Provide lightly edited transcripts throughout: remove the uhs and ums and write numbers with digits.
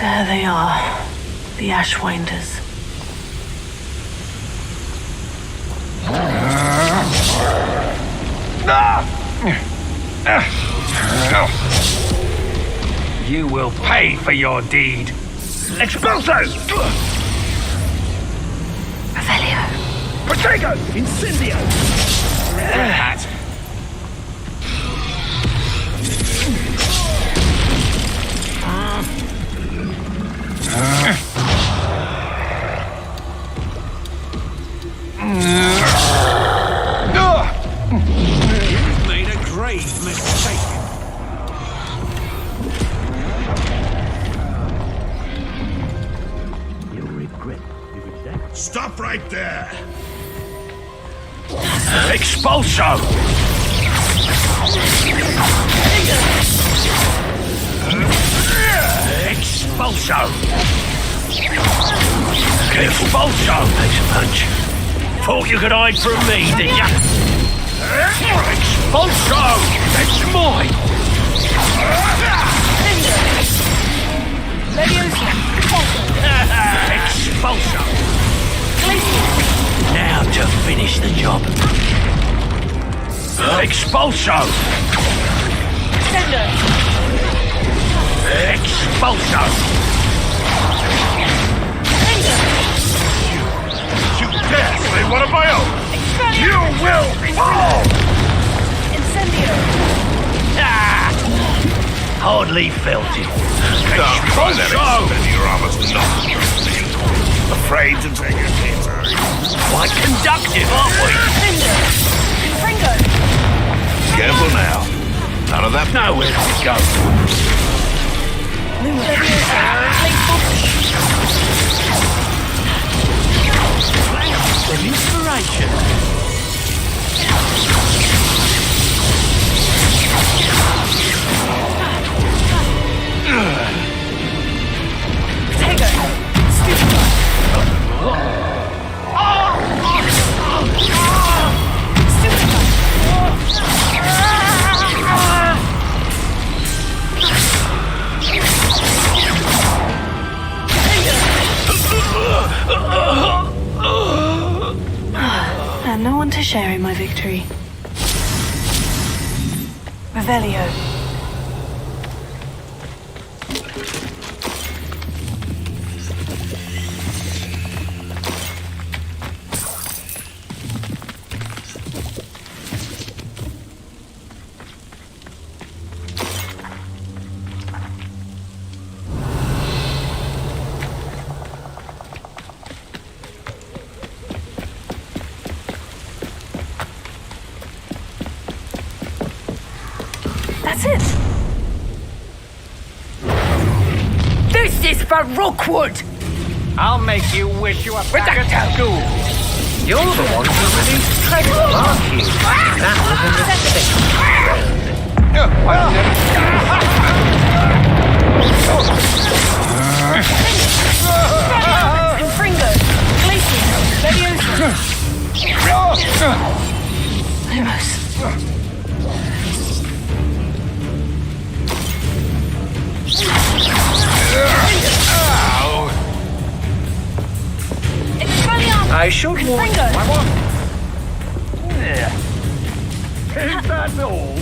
There they are, the Ashwinders. You will pay for your deed. Expulso! Revelio. Protego! Incendio! That. You've made a grave mistake. You'll regret everything. Stop right there. Expulso! Expulso! Expulso! Takes a punch. Thought you could hide from me, did ya? Expulso! That's mine! Expulso! Now to finish the job. Expulso! Expulso! You dare say one of my own! You will fall! Ah! Hardly felt it. Expulso! Your armor's not afraid to take a hit, are you? Quite conductive, aren't we? Careful now. None of that. Nowhere to go. An inspiration. And no one to share in my victory. Revelio. That's it. This is for Rookwood! I'll make you wish you were back at school. You're the one who released treasure, aren't you? That was a mistake. Fringo. Leviosa. Lumos. I should warn you, my one. Yeah. Is that all?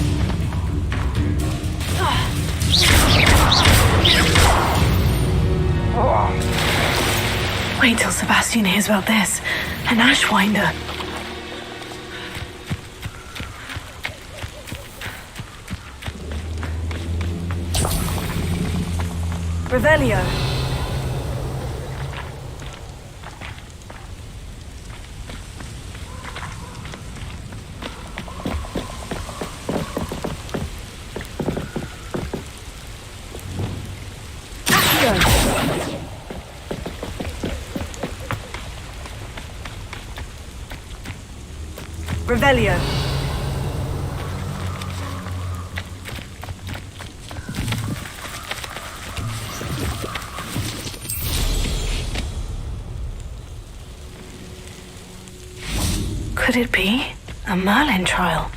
Wait till Sebastian hears about this. An Ashwinder. Revelio. Revelio. Could it be a Merlin trial?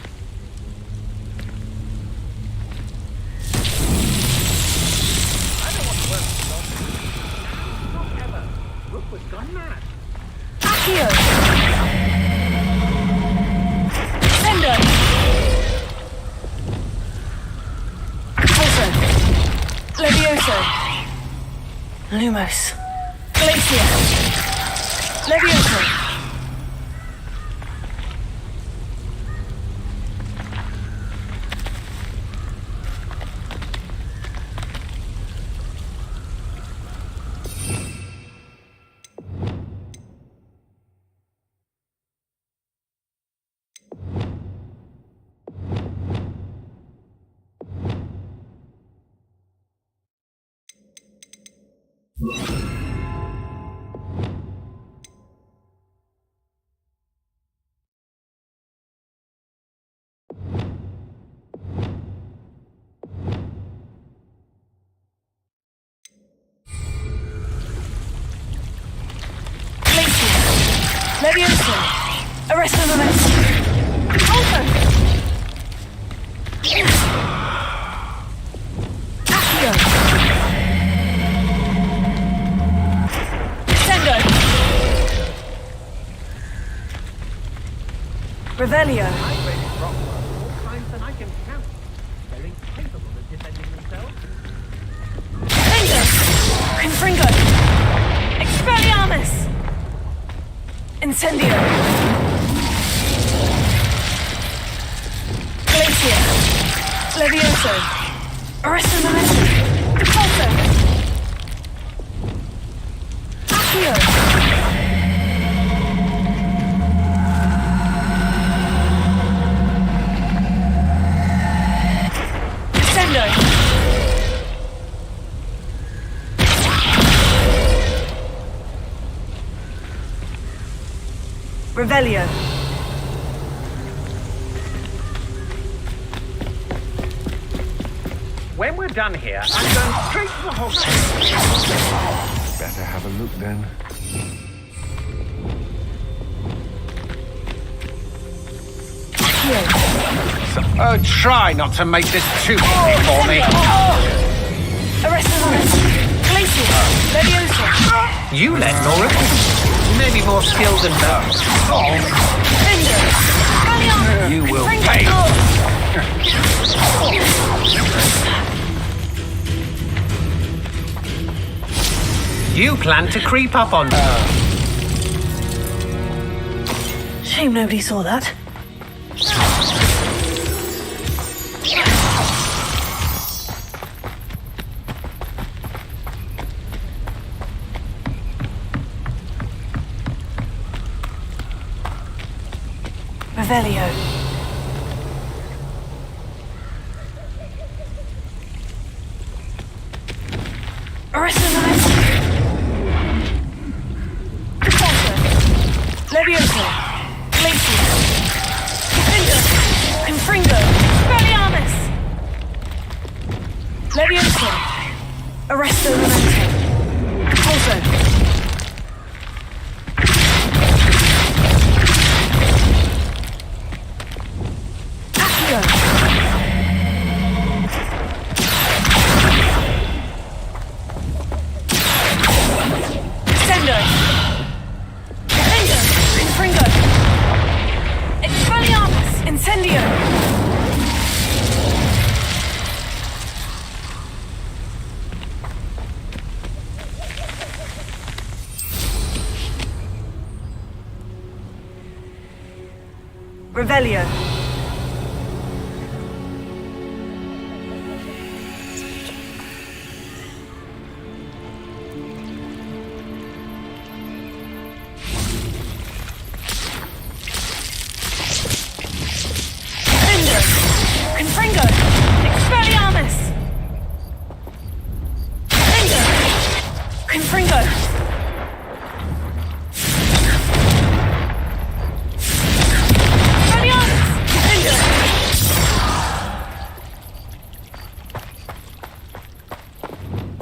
Levioso. Lumos. Glacier. Levioso. Levioso. Arresto momentum. Alpha. Accio. Sendo. Revelio. I've raised Rockwell more times than I can count. They're incapable of defending themselves. Sendo. Confringo. Expelliarmus. Incendio. Glacier. Levioso. Arresto momentum. Repulso. Accio. Sendo. Revelio. When we're done here, I'm going straight to the Hogwarts. Better have a look then. Oh, try not to make this too easy for me. Arresto momentum. Glacier. Levioso. You let Nora. Maybe more skilled than that. Sendo. Expelliarmus. You will Confringo. pay. You plan to creep up on me. Shame nobody saw that. Revelio. Arresto momentum. Repulso. Levioso. Glacier. Sendo. Confringo. Expelliarmus. Levioso. Arresto momentum. Repulso. Sendo. Sendo. Confringo. Expelliarmus. Incendio. Revelio. Confringo! Expelliarmus! Sendo! Confringo! Expelliarmus! Sendo!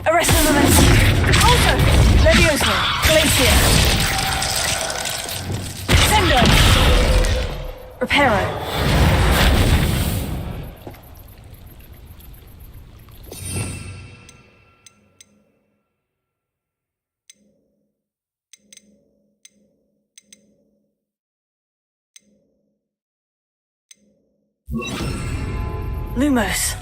Arresto momentum! Repulso! Levioso! Glacier! Sendo! Reparo! Lumos.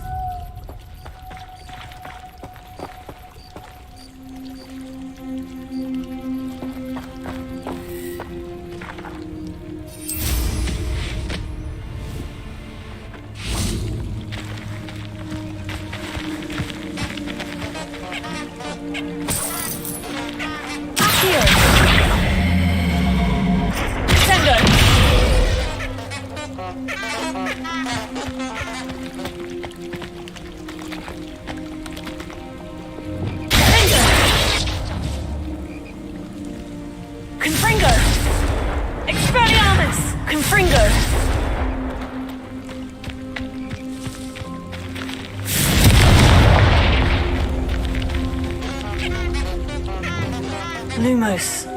Lumos.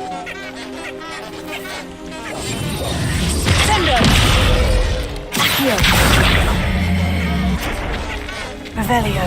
Sendo! Accio. Revelio.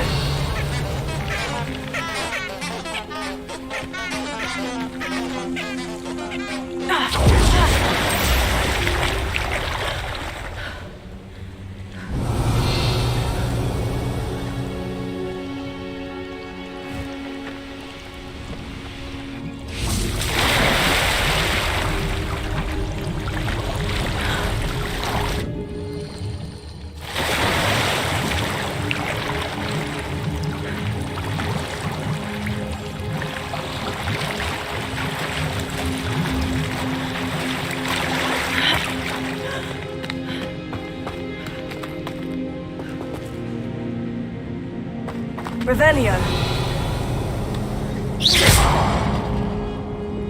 Revelio.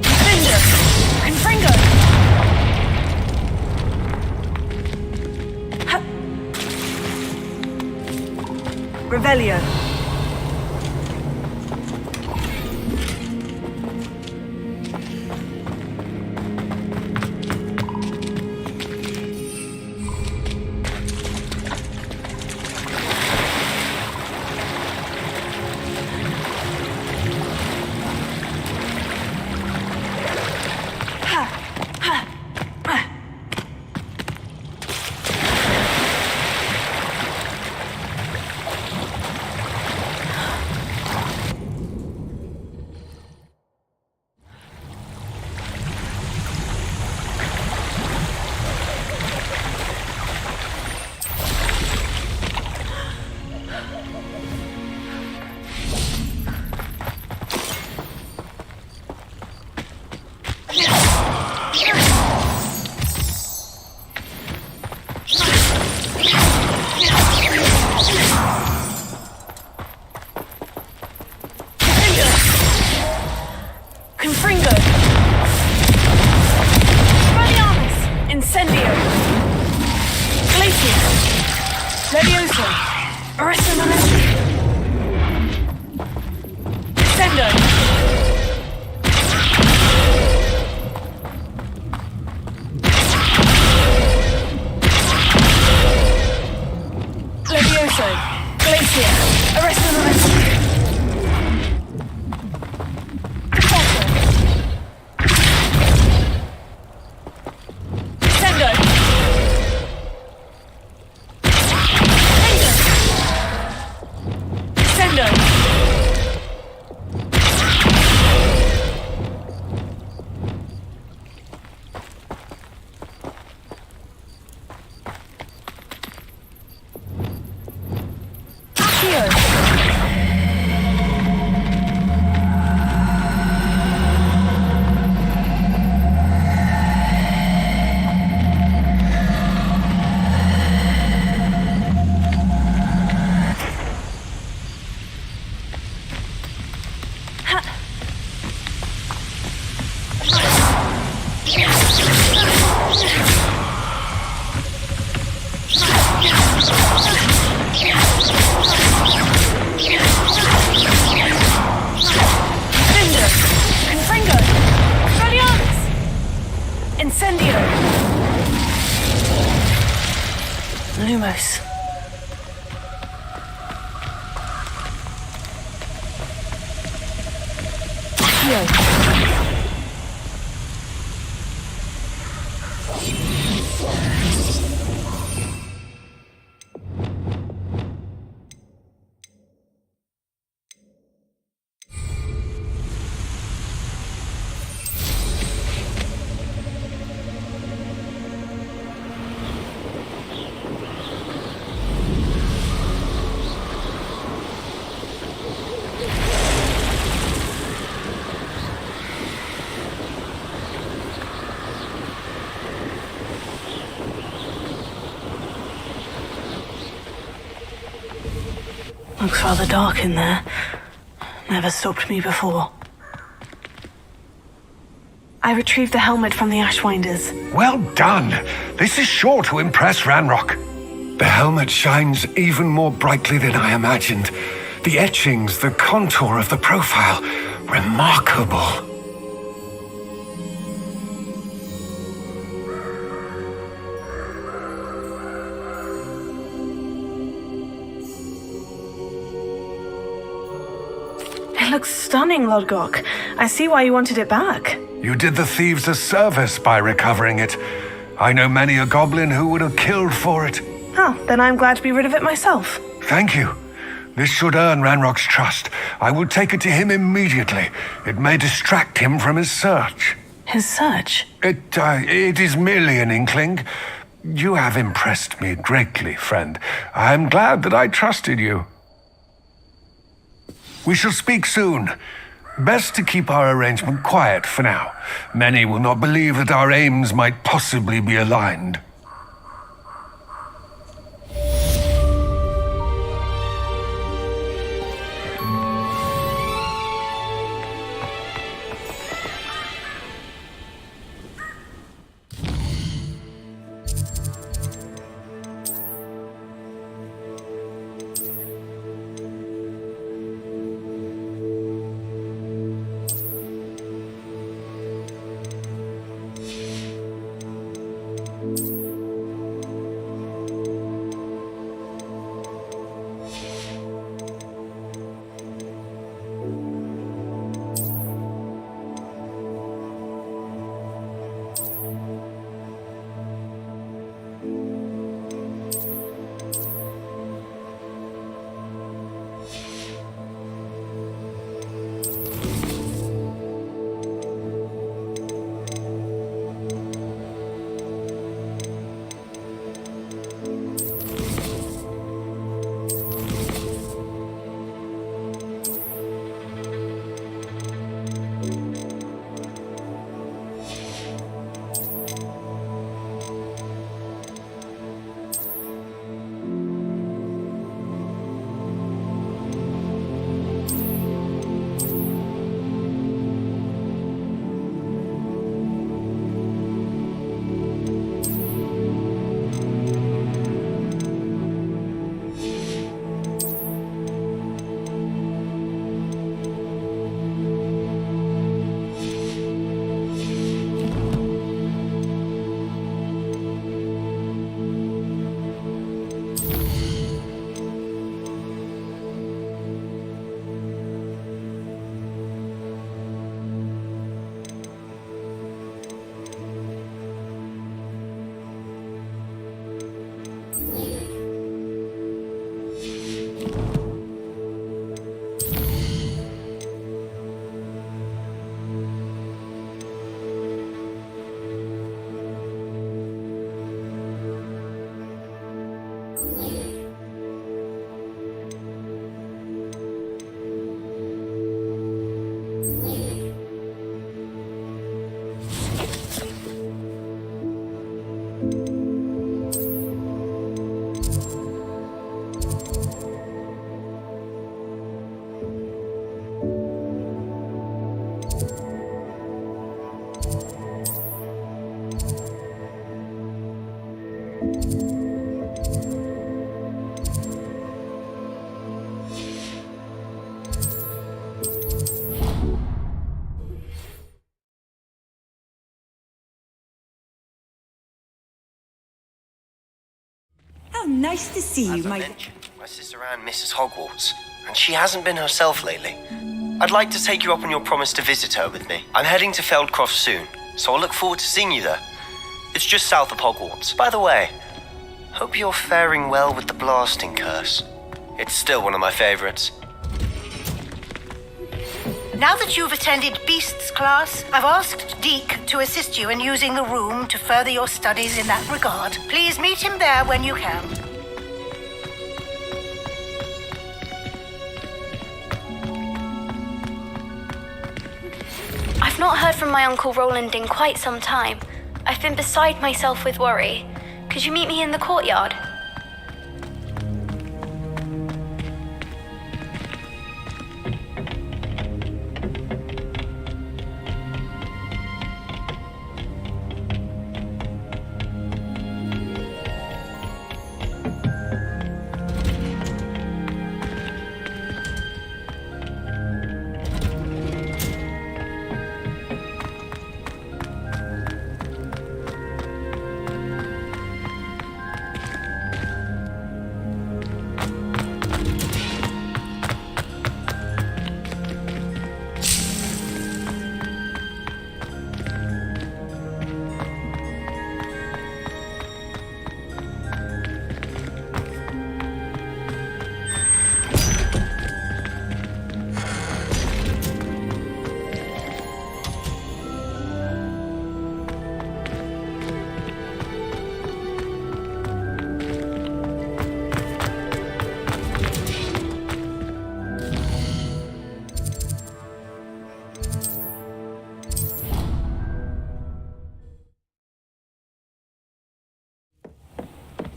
Defender! Confringo! Revelio. Confringo. Spaniamus. Incendio. Glacier. Levioso. Aristolatus. Sendo. Levioso. Glacier. Aristolatus. Incendio! Lumos. Accio. Looks rather dark in there. Never stopped me before. I retrieved the helmet from the Ashwinders. Well done. This is sure to impress Ranrock. The helmet shines even more brightly than I imagined. The etchings, the contour of the profile. Remarkable. looks stunning, Lodgok. I see why you wanted it back. You did the thieves a service by recovering it. I know many a goblin who would have killed for it. Oh, then I'm glad to be rid of it myself. Thank you. This should earn Ranrock's trust. I will take it to him immediately. It may distract him from his search. His search? It is merely an inkling. You have impressed me greatly, friend. I am glad that I trusted you. We shall speak soon. Best to keep our arrangement quiet for now. Many will not believe that our aims might possibly be aligned. How nice to see you, As I mentioned, my sister Anne misses Hogwarts, and she hasn't been herself lately. I'd like to take you up on your promise to visit her with me. I'm heading to Feldcroft soon, so I'll look forward to seeing you there. It's just south of Hogwarts. By the way, hope you're faring well with the blasting curse. It's still one of my favorites. Now that you've attended Beasts class, I've asked Deke to assist you in using the room to further your studies in that regard. Please meet him there when you can. I've not heard from my Uncle Roland in quite some time. I've been beside myself with worry. Could you meet me in the courtyard?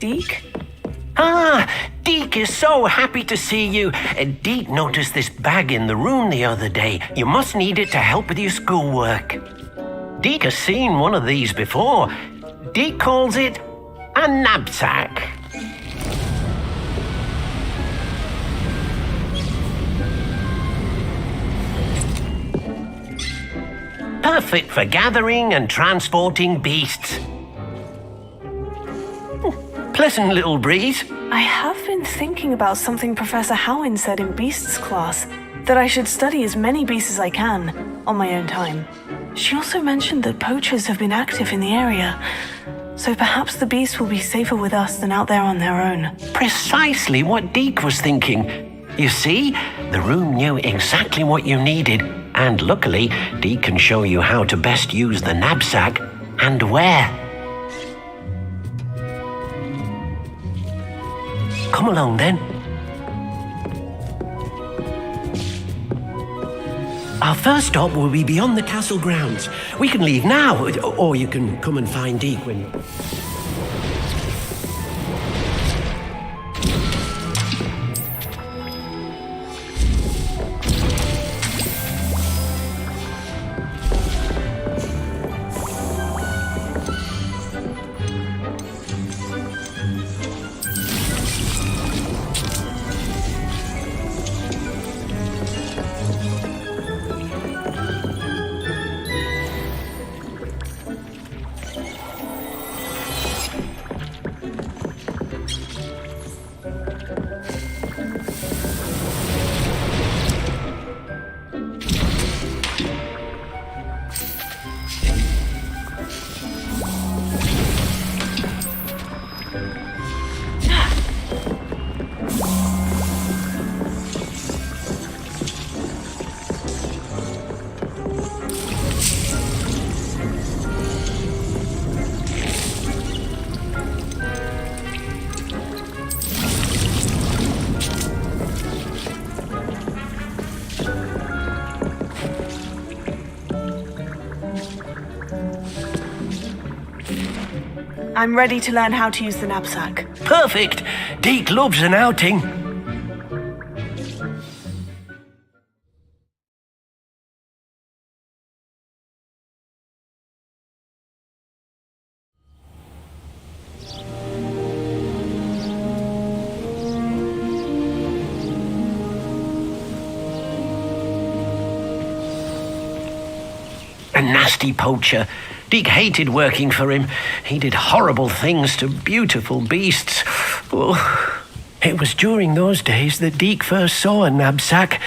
Deke? Ah, Deke is so happy to see you. Deke noticed this bag in the room the other day. You must need it to help with your schoolwork. Deke has seen one of these before. Deke calls it a knapsack. Perfect for gathering and transporting beasts. Pleasant little breeze. I have been thinking about something Professor Howin said in Beasts class, that I should study as many beasts as I can, on my own time. She also mentioned that poachers have been active in the area, so perhaps the beasts will be safer with us than out there on their own. Precisely what Deke was thinking. You see, the room knew exactly what you needed, and luckily, Deke can show you how to best use the knapsack and where. Come along then. Our first stop will be beyond the castle grounds. We can leave now, or you can come and find Deke when... I'm ready to learn how to use the knapsack. Perfect! Deke loves an outing. A nasty poacher. Deke hated working for him. He did horrible things to beautiful beasts. Oh, it was during those days that Deke first saw a knapsack.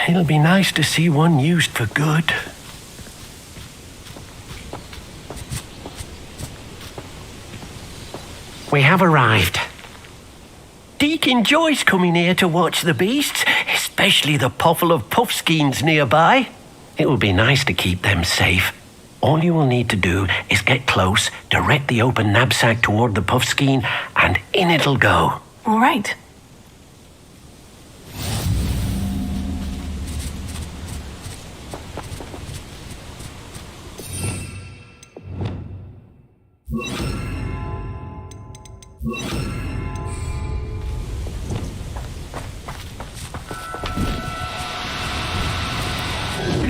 It'll be nice to see one used for good. We have arrived. Deke enjoys coming here to watch the beasts, especially the potful of puffskeins nearby. It will be nice to keep them safe. All you will need to do is get close, direct the open knapsack toward the puffskein, and in it'll go. All right.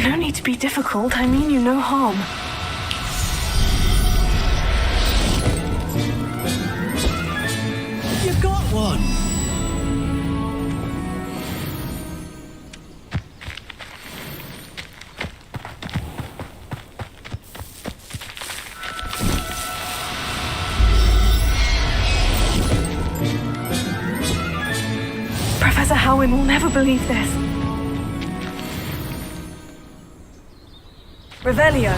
No need to be difficult. I mean you no harm. You got one! Professor Howin will never believe this. Revelio.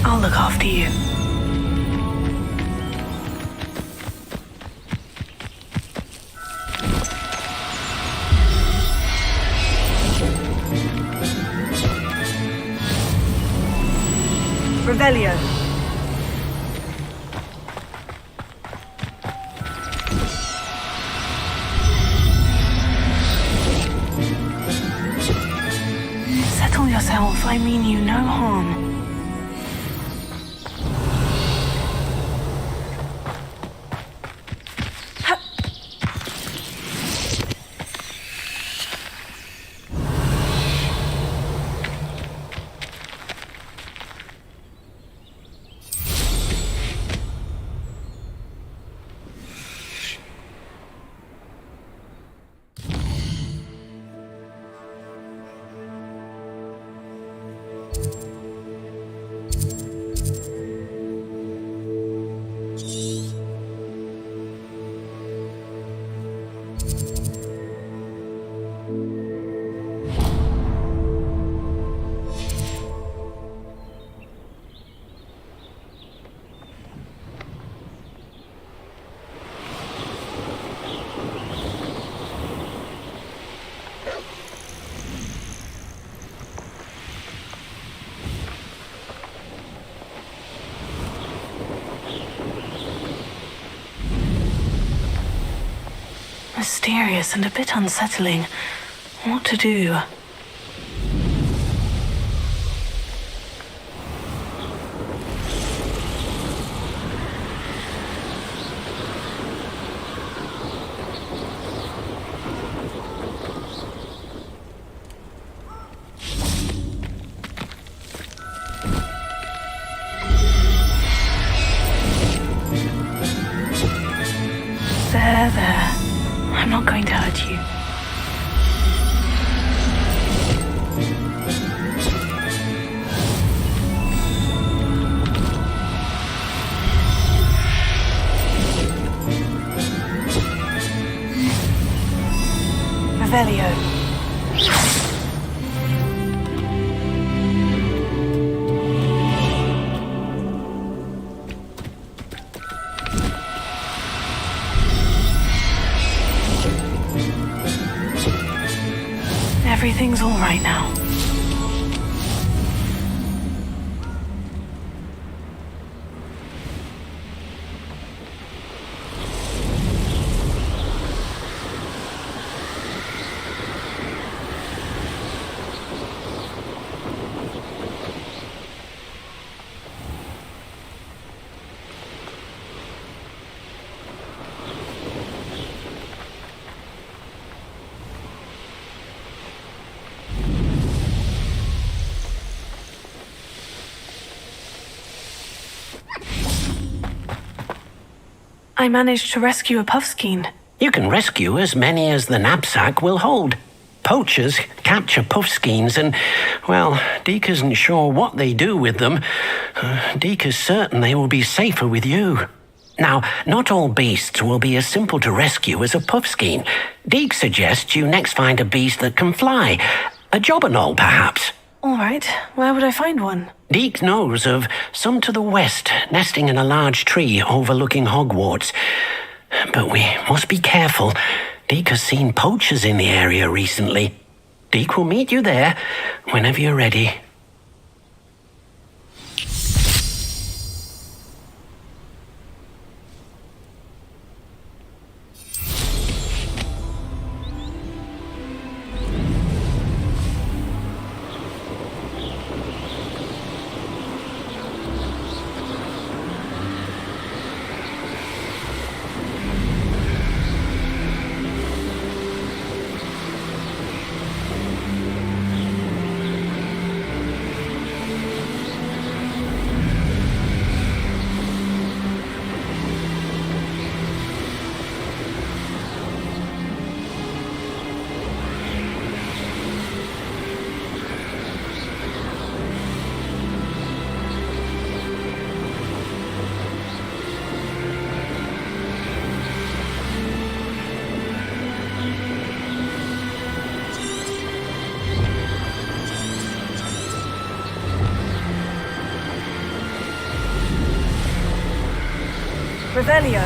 I'll look after you. Revelio. Settle yourself. I mean you no harm. Mysterious and a bit unsettling. What to do? There. I'm not going to hurt you. Revelio. Everything's all right now. I managed to rescue a puffskein. You can rescue as many as the knapsack will hold. Poachers capture puffskeins and, well, Deke isn't sure what they do with them. Deke is certain they will be safer with you. Now, not all beasts will be as simple to rescue as a puffskein. Deke suggests you next find a beast that can fly. A jobberknoll, perhaps. All right, where would I find one? Deke knows of some to the west, nesting in a large tree overlooking Hogwarts. But we must be careful. Deke has seen poachers in the area recently. Deke will meet you there whenever you're ready. Revelio.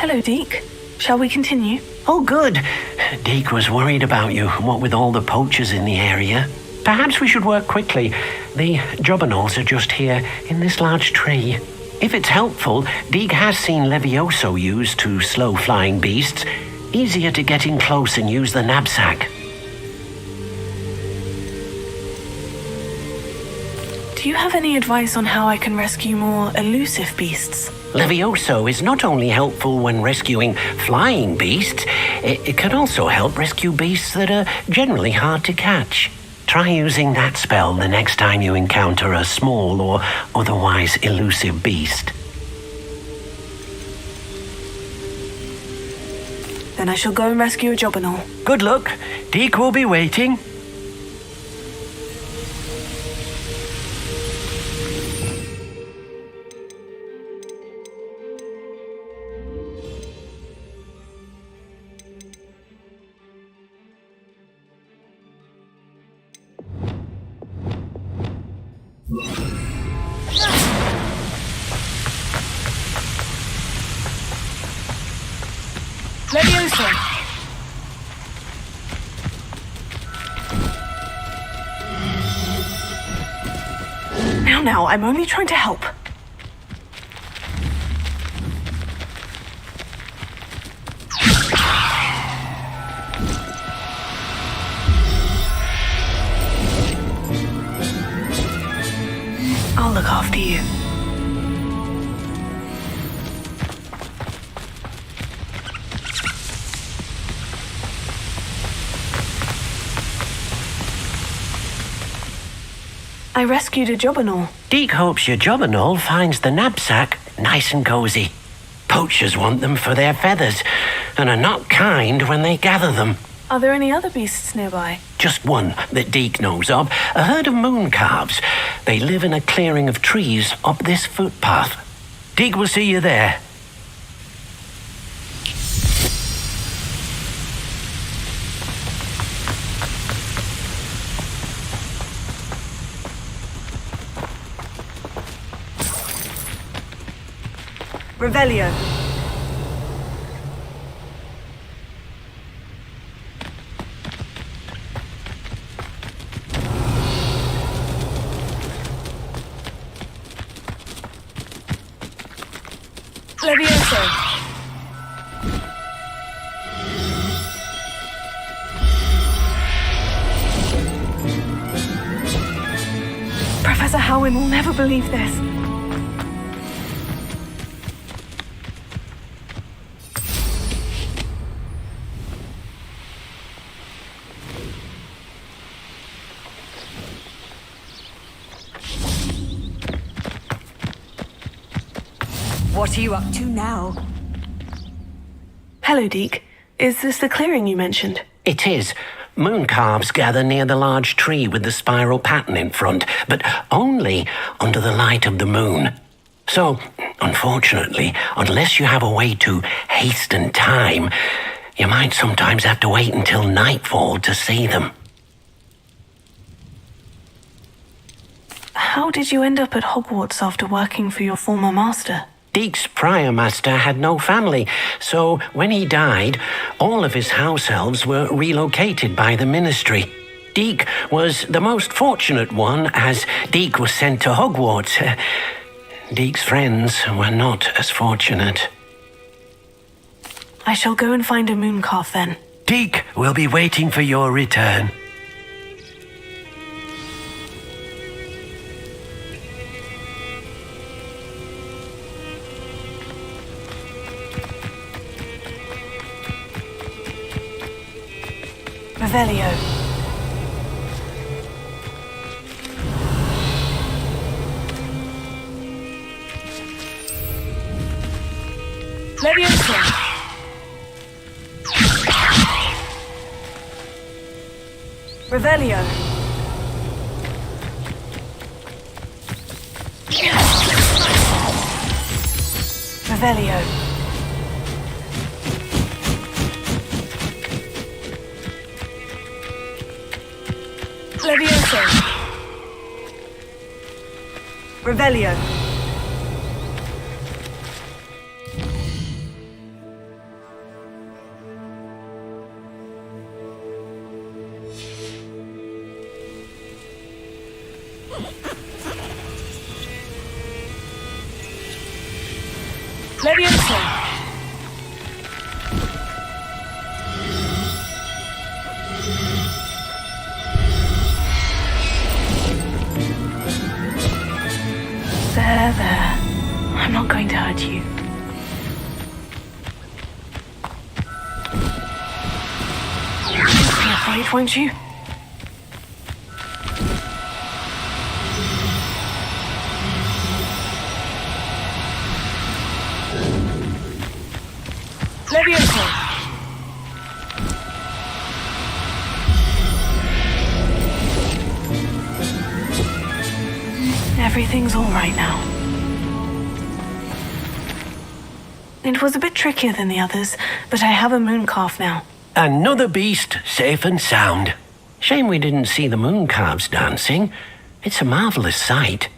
Hello, Deke. Shall we continue? Oh, good. Deke was worried about you, what with all the poachers in the area. Perhaps we should work quickly. The jobberknolls are just here, in this large tree. If it's helpful, Deke has seen Levioso used to slow flying beasts. Easier to get in close and use the knapsack. Do you have any advice on how I can rescue more elusive beasts? Levioso is not only helpful when rescuing flying beasts, it can also help rescue beasts that are generally hard to catch. Try using that spell the next time you encounter a small or otherwise elusive beast. Then I shall go and rescue a jobberknoll. Good luck. Deke will be waiting. Leviosa! Now, I'm only trying to help. I'll look after you. I rescued a jobberknoll. Deke hopes your jobberknoll finds the knapsack nice and cozy. Poachers want them for their feathers and are not kind when they gather them. Are there any other beasts nearby? Just one that Deke knows of, a herd of moon calves. They live in a clearing of trees up this footpath. Deke will see you there. Revelio. Levioso! Professor Howin will never believe this. What are you up to now? Hello, Deke. Is this the clearing you mentioned? It is. Moon calves gather near the large tree with the spiral pattern in front, but only under the light of the moon. So, unfortunately, unless you have a way to hasten time, you might sometimes have to wait until nightfall to see them. How did you end up at Hogwarts after working for your former master? Deke's prior master had no family, so when he died, all of his house elves were relocated by the ministry. Deke was the most fortunate one, as Deke was sent to Hogwarts. Deke's friends were not as fortunate. I shall go and find a moon calf then. Deke will be waiting for your return. Revelio. Leviosa! Revelio. Revelio. Leviosa! Revelio. Levioso! There. I'm not going to hurt you. Wait, won't you? Levioso! Everything's all right now. It was a bit trickier than the others, but I have a moon calf now. Another beast, safe and sound. Shame we didn't see the moon calves dancing. It's a marvelous sight.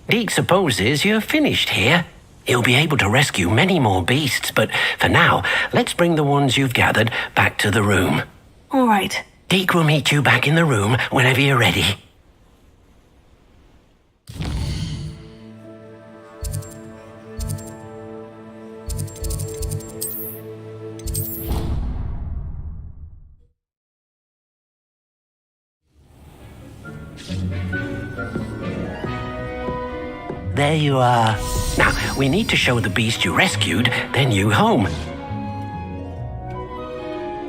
Deke supposes you're finished here. He'll be able to rescue many more beasts, but for now, let's bring the ones you've gathered back to the room. All right. Deke will meet you back in the room whenever you're ready. There you are. Now, we need to show the beast you rescued their new home.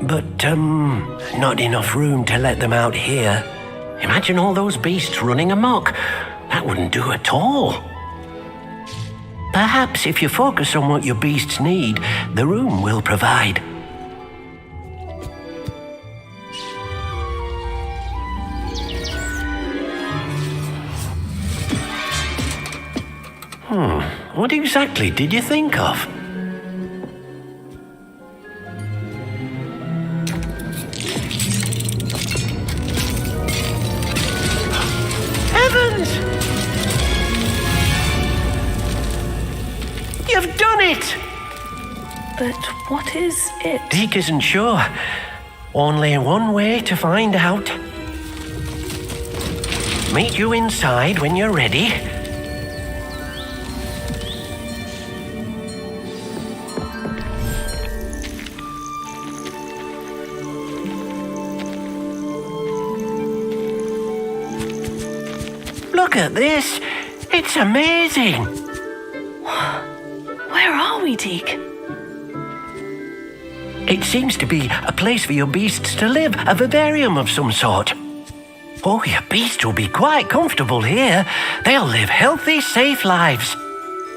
But, not enough room to let them out here. Imagine all those beasts running amok. That wouldn't do at all. Perhaps if you focus on what your beasts need, the room will provide. What exactly did you think of? Heavens! You've done it! But what is it? Deke isn't sure. Only one way to find out. Meet you inside when you're ready. Look at this. It's amazing. Where are we, Deke? It seems to be a place for your beasts to live, a vivarium of some sort. Oh, your beasts will be quite comfortable here. They'll live healthy, safe lives.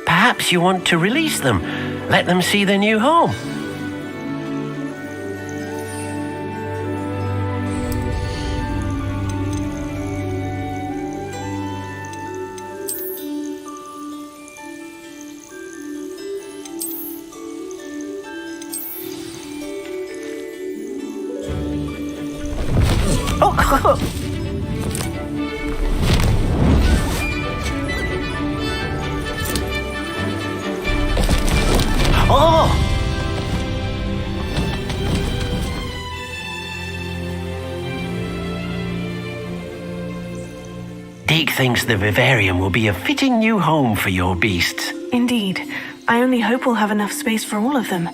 Perhaps you want to release them, let them see their new home. Oh! Deke thinks the vivarium will be a fitting new home for your beasts. Indeed. I only hope we'll have enough space for all of them.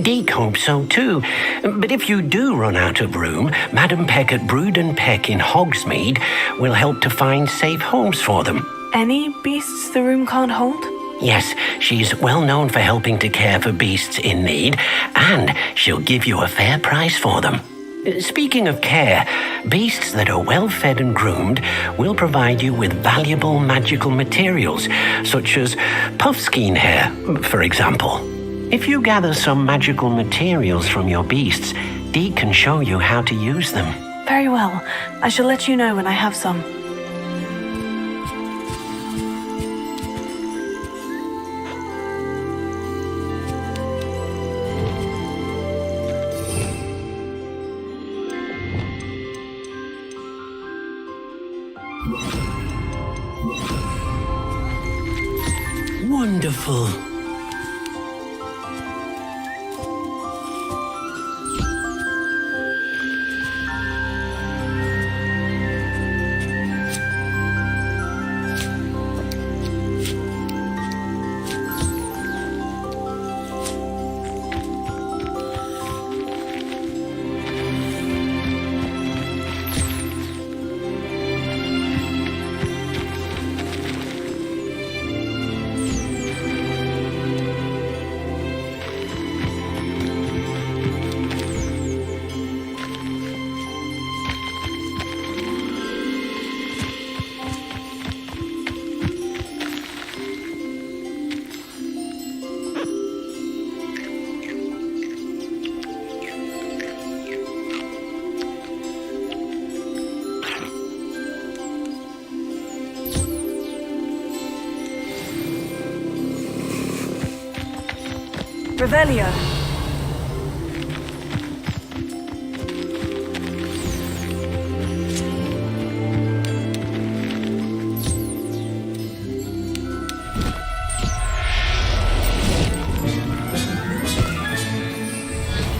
Deke hopes so too. But if you do run out of room, Madam Peck at Brood and Peck in Hogsmeade will help to find safe homes for them. Any beasts the room can't hold? Yes, she's well known for helping to care for beasts in need, and she'll give you a fair price for them. Speaking of care, beasts that are well fed and groomed will provide you with valuable magical materials, such as puffskein hair, for example. If you gather some magical materials from your beasts, Deke can show you how to use them. Very well. I shall let you know when I have some. Wonderful. Revelio.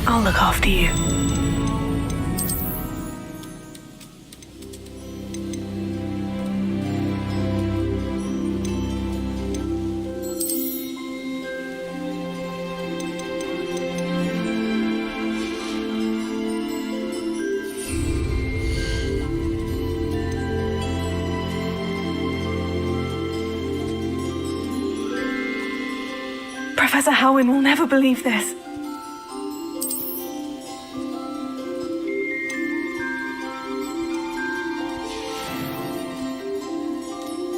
I'll look after you. Professor Howin will never believe this.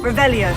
Revelio.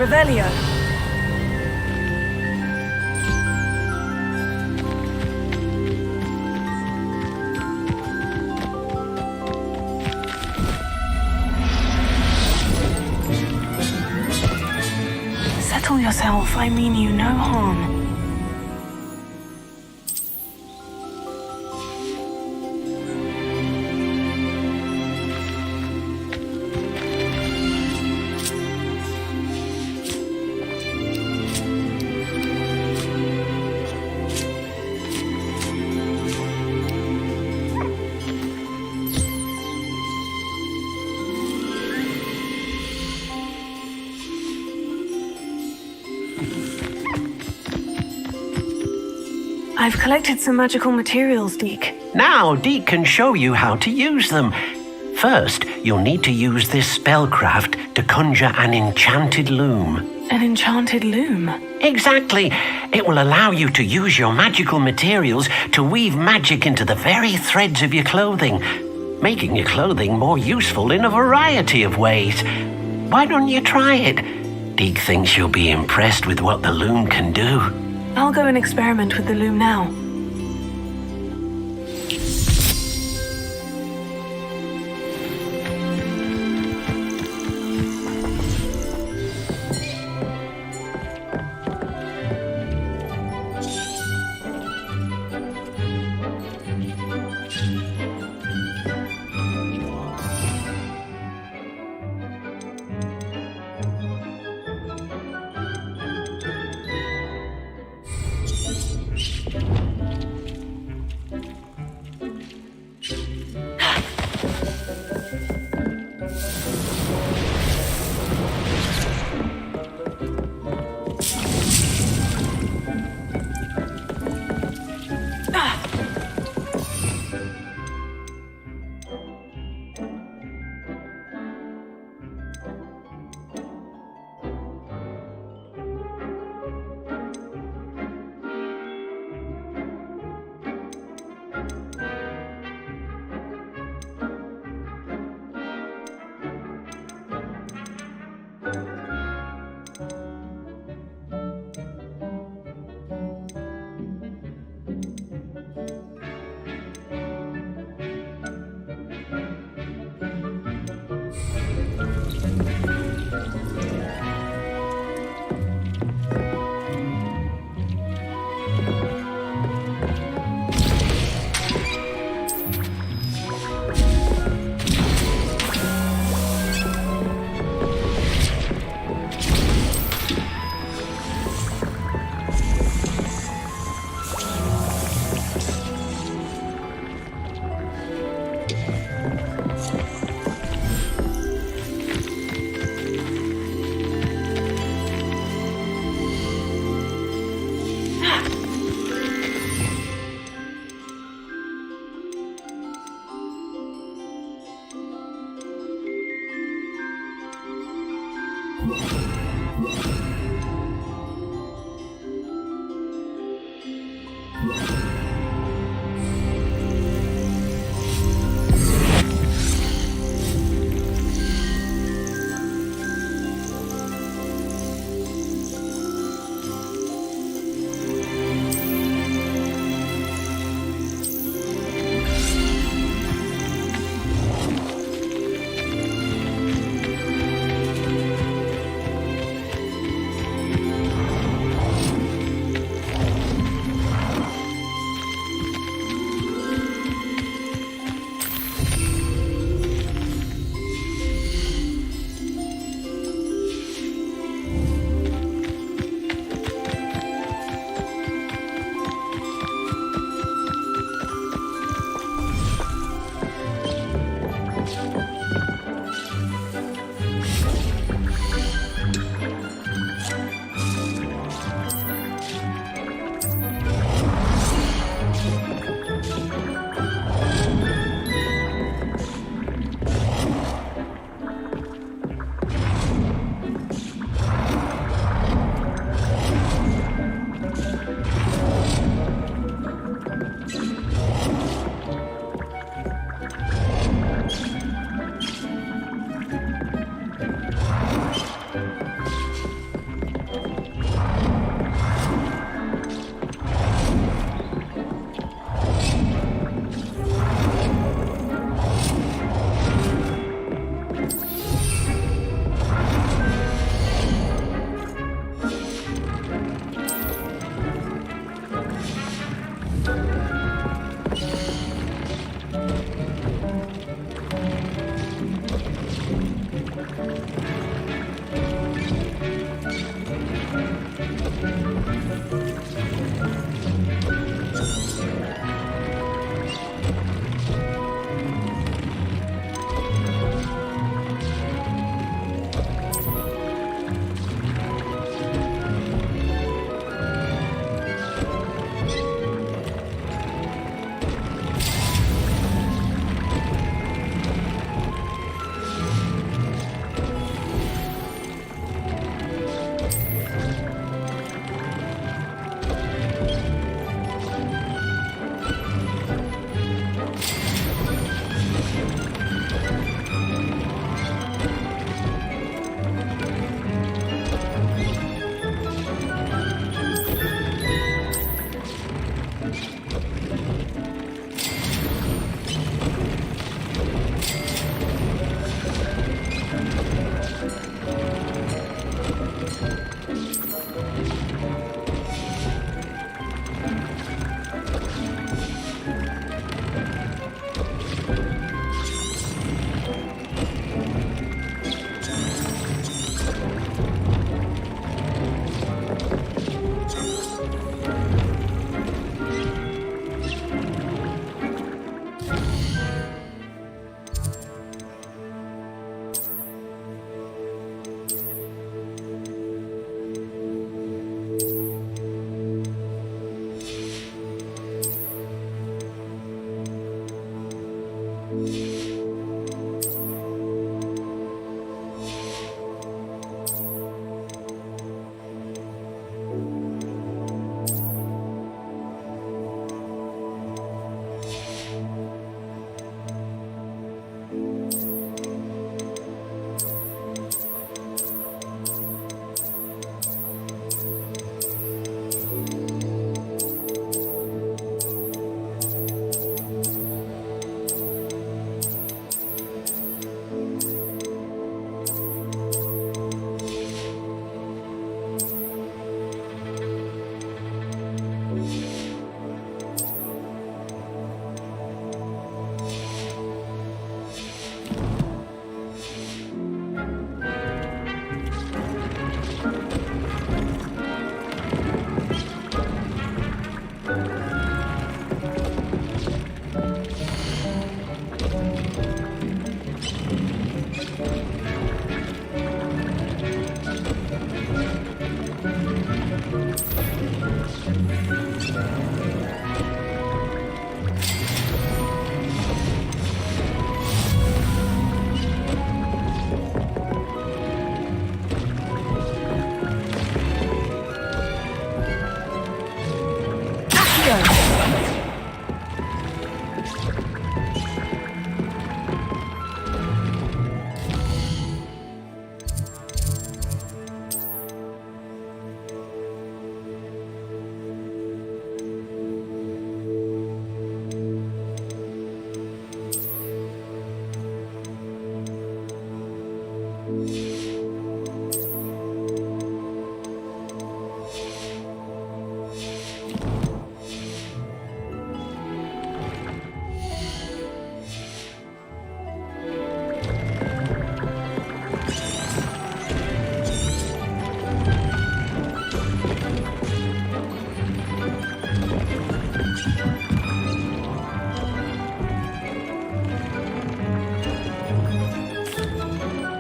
Revelio. Settle yourself. I mean you no harm. I've collected some magical materials, Deke. Now, Deke can show you how to use them. First, you'll need to use this spellcraft to conjure an enchanted loom. An enchanted loom? Exactly. It will allow you to use your magical materials to weave magic into the very threads of your clothing, making your clothing more useful in a variety of ways. Why don't you try it? Deke thinks you'll be impressed with what the loom can do. I'll go and experiment with the loom now.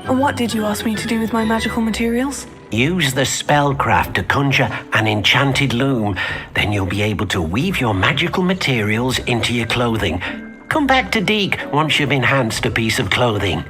And what did you ask me to do with my magical materials? Use the spellcraft to conjure an enchanted loom. Then you'll be able to weave your magical materials into your clothing. Come back to Deke once you've enhanced a piece of clothing.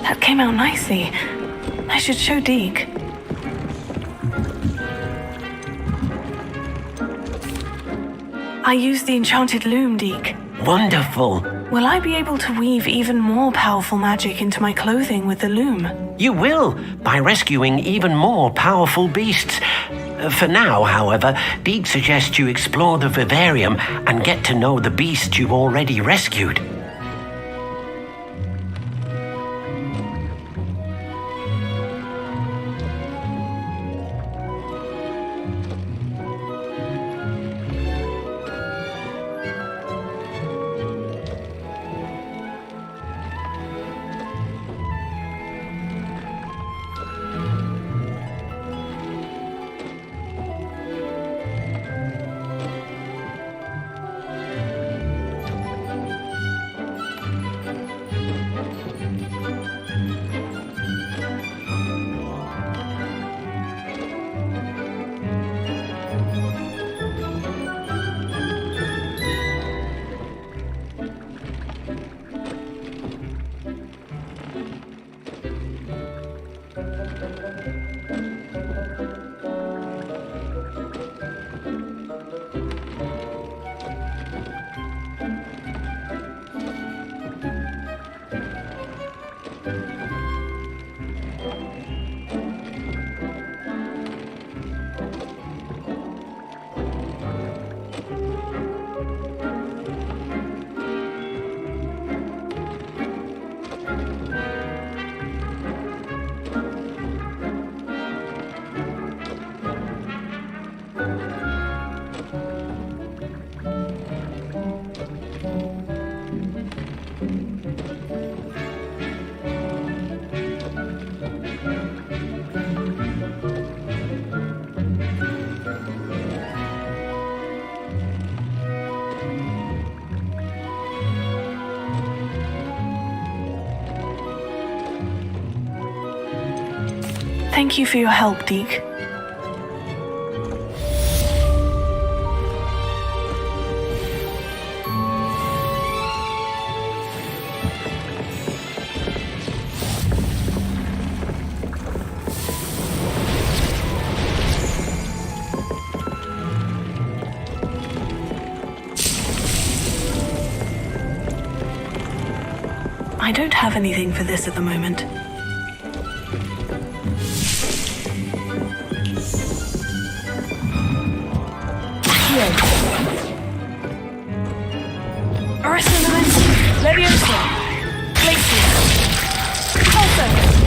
That came out nicely. I should show Deke. I used the enchanted loom, Deke. Wonderful. Will I be able to weave even more powerful magic into my clothing with the loom? You will, by rescuing even more powerful beasts. For now, however, Deke suggests you explore the vivarium and get to know the beasts you've already rescued. Thank you for your help, Deke. don't have anything for this at the moment. Here. Arresting the Mental. Leviosa. Glacier. Pulsar.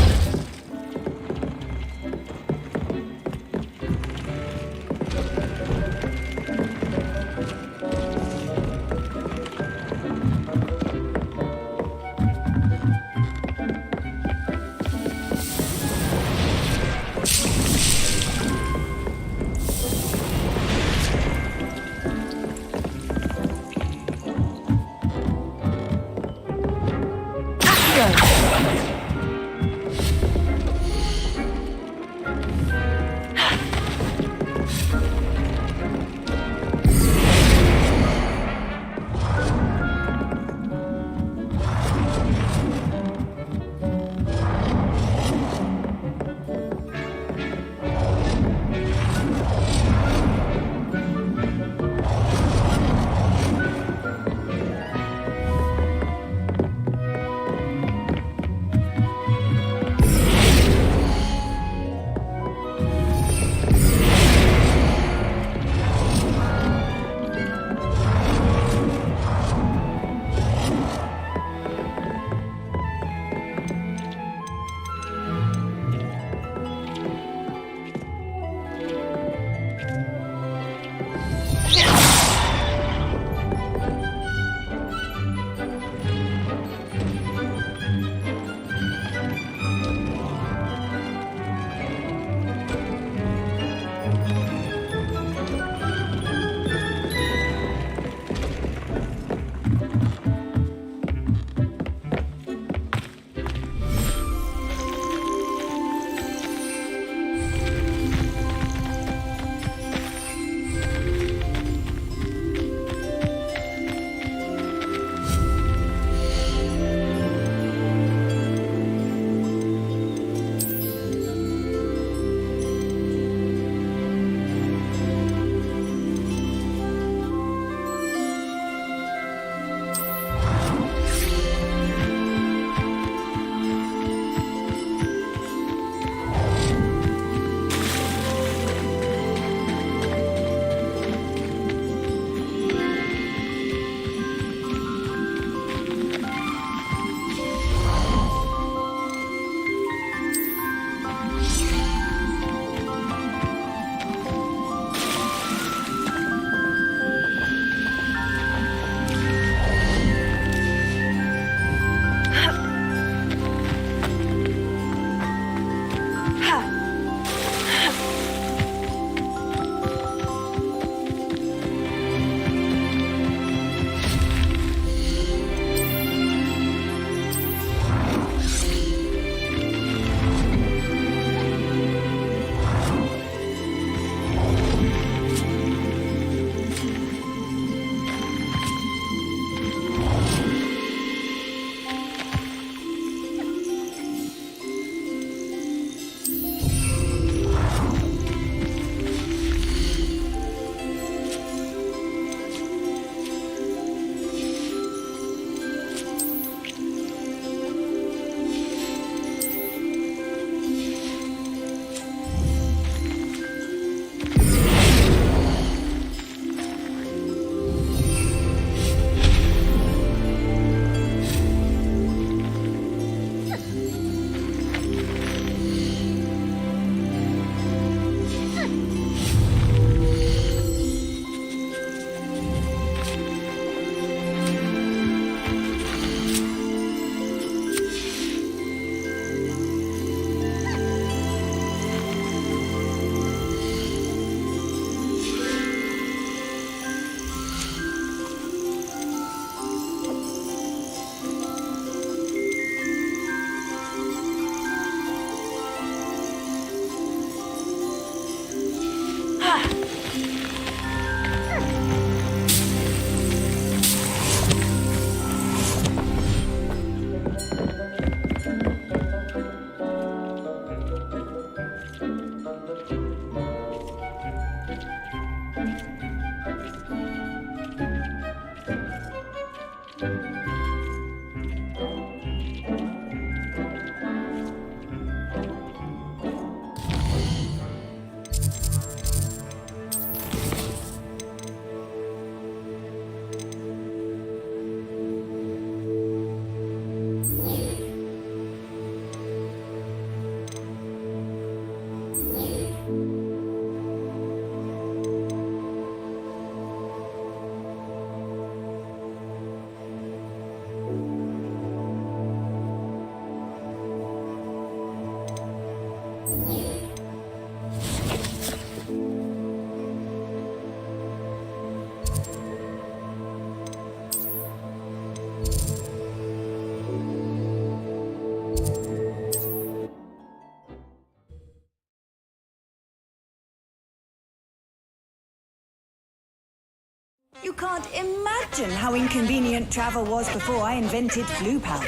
You can't imagine how inconvenient travel was before I invented flu powder.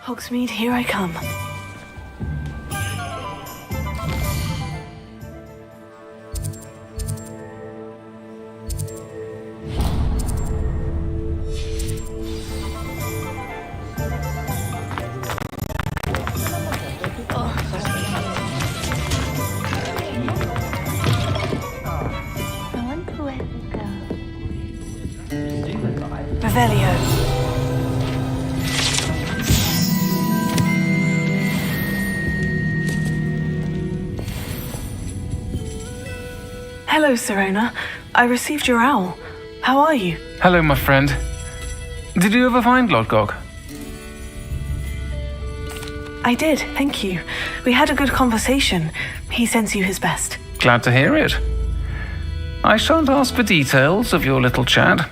Hogsmeade, here I come. Revelio. Hello, Serona. I received your owl. How are you? Hello, my friend. Did you ever find Lodgok? I did, thank you. We had a good conversation. He sends you his best. Glad to hear it. I shan't ask for details of your little chat,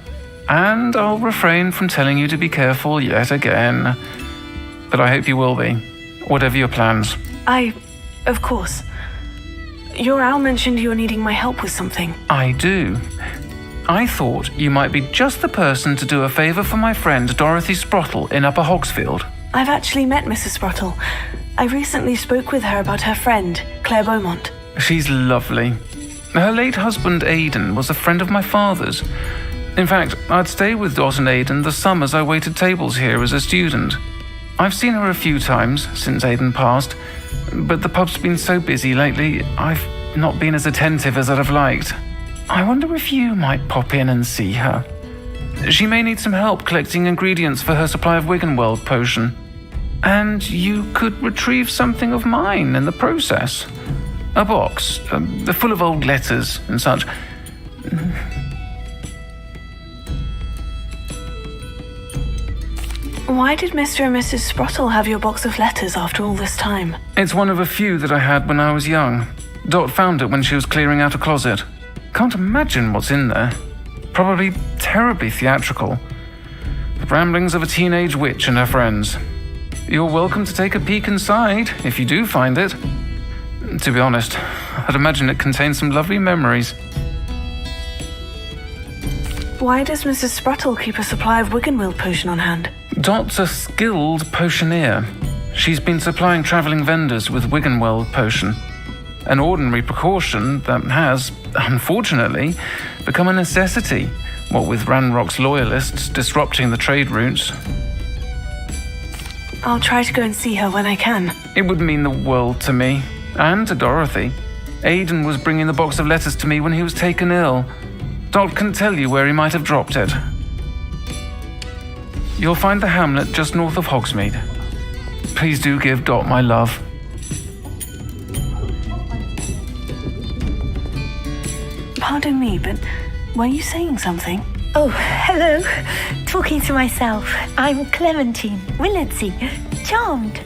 and I'll refrain from telling you to be careful yet again. But I hope you will be, whatever your plans. Of course. Your owl mentioned you were needing my help with something. I do. I thought you might be just the person to do a favour for my friend Dorothy Sprottle in Upper Hogsfield. I've actually met Mrs. Sprottle. I recently spoke with her about her friend, Claire Beaumont. She's lovely. Her late husband Aidan was a friend of my father's. In fact, I'd stay with Dot and Aidan the summers I waited tables here as a student. I've seen her a few times since Aidan passed, but the pub's been so busy lately, I've not been as attentive as I'd have liked. I wonder if you might pop in and see her. She may need some help collecting ingredients for her supply of Wiggenweld potion. And you could retrieve something of mine in the process. A box, full of old letters and such. Why did Mr. and Mrs. Sprottle have your box of letters after all this time? It's one of a few that I had when I was young. Dot found it when she was clearing out a closet. Can't imagine what's in there. Probably terribly theatrical. The ramblings of a teenage witch and her friends. You're welcome to take a peek inside, if you do find it. To be honest, I'd imagine it contains some lovely memories. Why does Mrs. Sprottle keep a supply of Wiggenweld potion on hand? Dot's a skilled potioneer. She's been supplying travelling vendors with Wiggenweld potion. An ordinary precaution that has, unfortunately, become a necessity, what with Ranrock's loyalists disrupting the trade routes. I'll try to go and see her when I can. It would mean the world to me, and to Dorothy. Aidan was bringing the box of letters to me when he was taken ill. Dot can tell you where he might have dropped it. You'll find the hamlet just north of Hogsmeade. Please do give Dot my love. Pardon me, but were you saying something? Oh, hello. Talking to myself. I'm Clementine Willardsey. Charmed.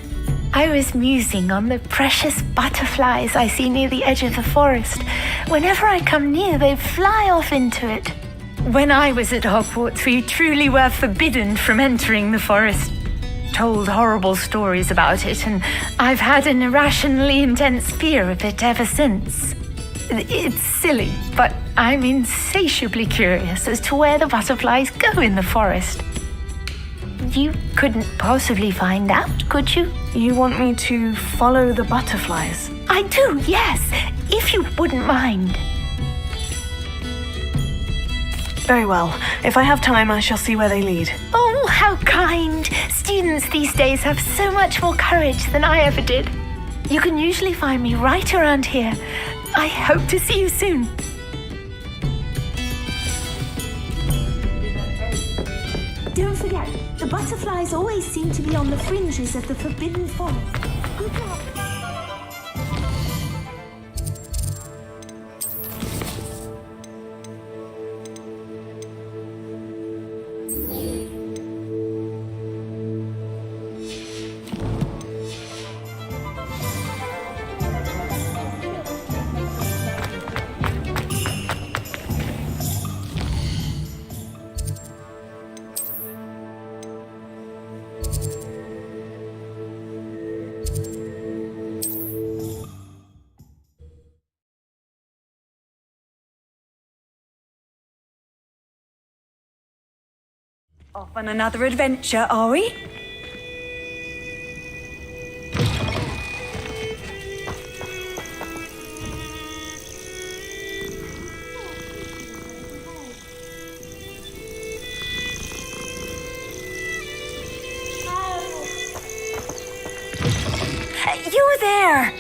I was musing on the precious butterflies I see near the edge of the forest. Whenever I come near, they fly off into it. When I was at Hogwarts, we truly were forbidden from entering the forest. Told horrible stories about it, and I've had an irrationally intense fear of it ever since. It's silly, but I'm insatiably curious as to where the butterflies go in the forest. You couldn't possibly find out, could you? You want me to follow the butterflies? I do, yes, if you wouldn't mind. Very well. If I have time, I shall see where they lead. Oh, How kind. Students these days have so much more courage than I ever did. You can usually find me right around here. I hope to see you soon. Don't forget, the butterflies always seem to be on the fringes of the forbidden forest. Good luck. Off on another adventure, are we? You there!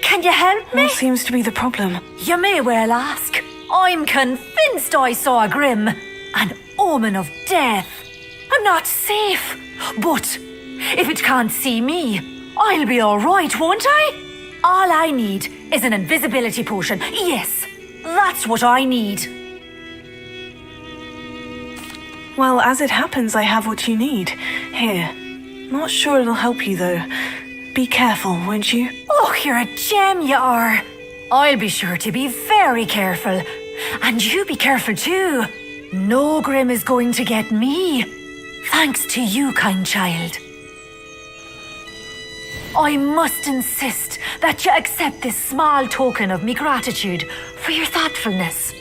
Can you help me? What seems to be the problem? You may well ask. I'm convinced I saw a grim, an omen of death. I'm not safe, but if it can't see me, I'll be all right, won't I? All I need is an invisibility potion. Yes, that's what I need. Well, as it happens, I have what you need. Here. Not sure it'll help you, though. Be careful, won't you? Oh, you're a gem, you are. I'll be sure to be very careful. And you be careful, too. No grim is going to get me. Thanks to you, kind child. I must insist that you accept this small token of me gratitude for your thoughtfulness.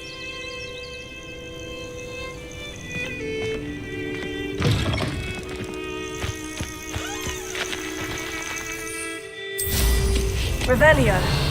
Revelio.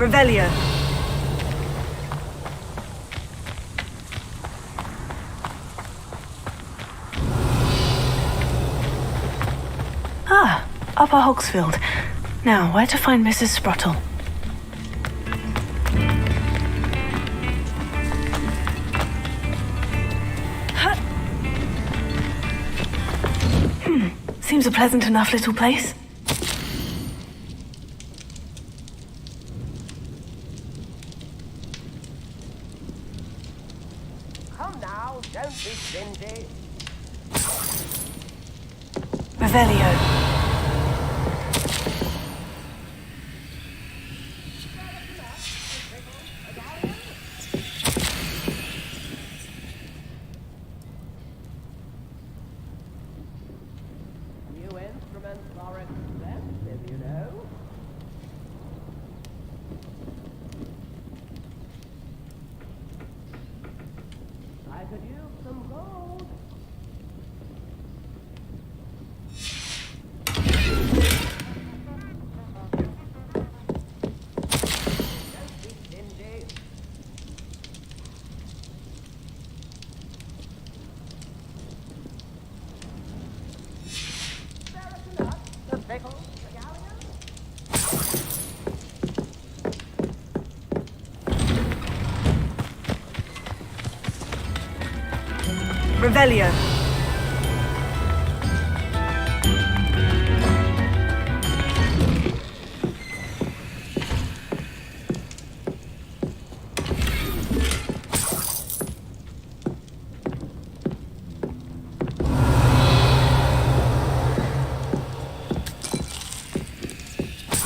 Revelio. Ah, Upper Hogsfield. Now, where to find Mrs. Sprottle? seems a pleasant enough little place. Come now, don't be stingy. Revelio. New instruments are expensive, you know. I could use some gold. Don't be stingy. The pickle, the galleon. Revelio.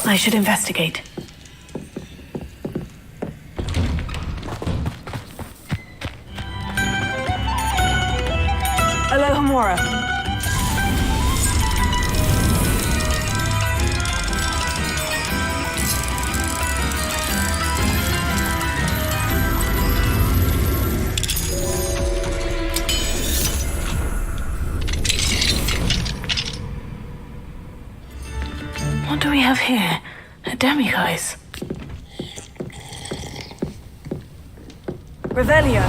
I should investigate. Alohomora. What do we have here? A demiguise. Revelio.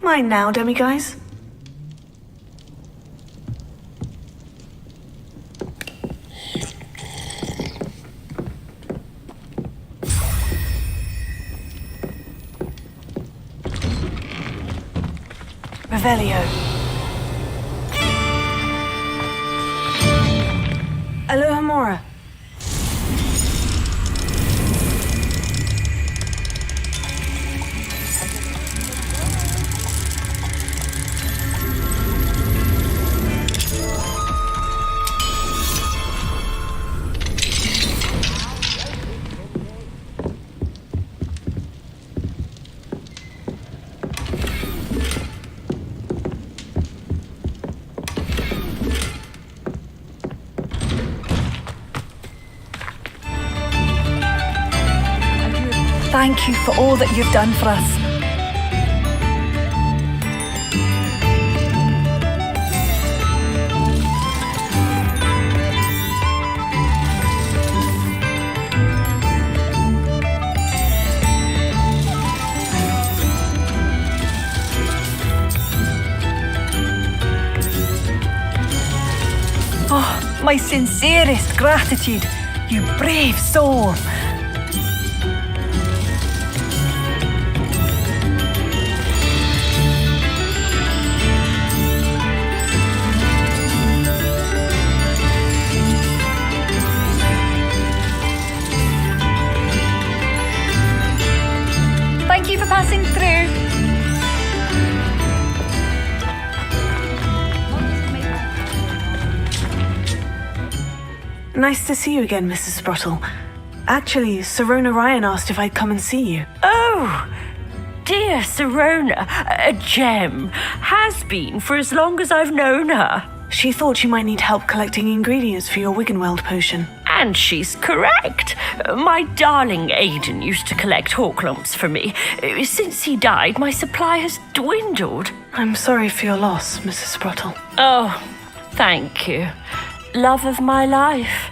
Mine now, demiguise. Revelio. Alohomora. Thank you for all that you've done for us. Oh, my sincerest gratitude, you brave soul. Thank you for passing through. Nice to see you again, Mrs. Sprottle. Actually, Sirona Ryan asked if I'd come and see you. Oh, dear Sirona, a gem. Has been for as long as I've known her. She thought you might need help collecting ingredients for your Wiggenweld potion. And she's correct. My darling Aidan used to collect hawk lumps for me. Since he died, my supply has dwindled. I'm sorry for your loss, Mrs. Sprottle. Oh, thank you. Love of my life.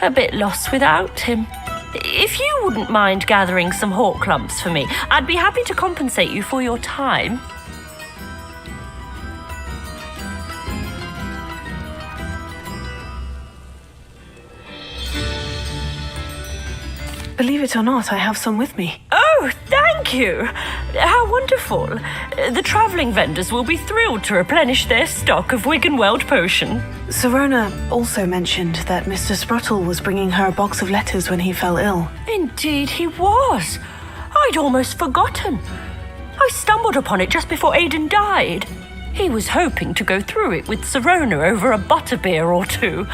A bit lost without him. If you wouldn't mind gathering some hawk lumps for me, I'd be happy to compensate you for your time. Believe it or not, I have some with me. Oh, thank you! How wonderful. The travelling vendors will be thrilled to replenish their stock of Wiggenweld potion. Serona also mentioned that Mr. Spruttle was bringing her a box of letters when he fell ill. Indeed he was. I'd almost forgotten. I stumbled upon it just before Aidan died. He was hoping to go through it with Serona over a butterbeer or two.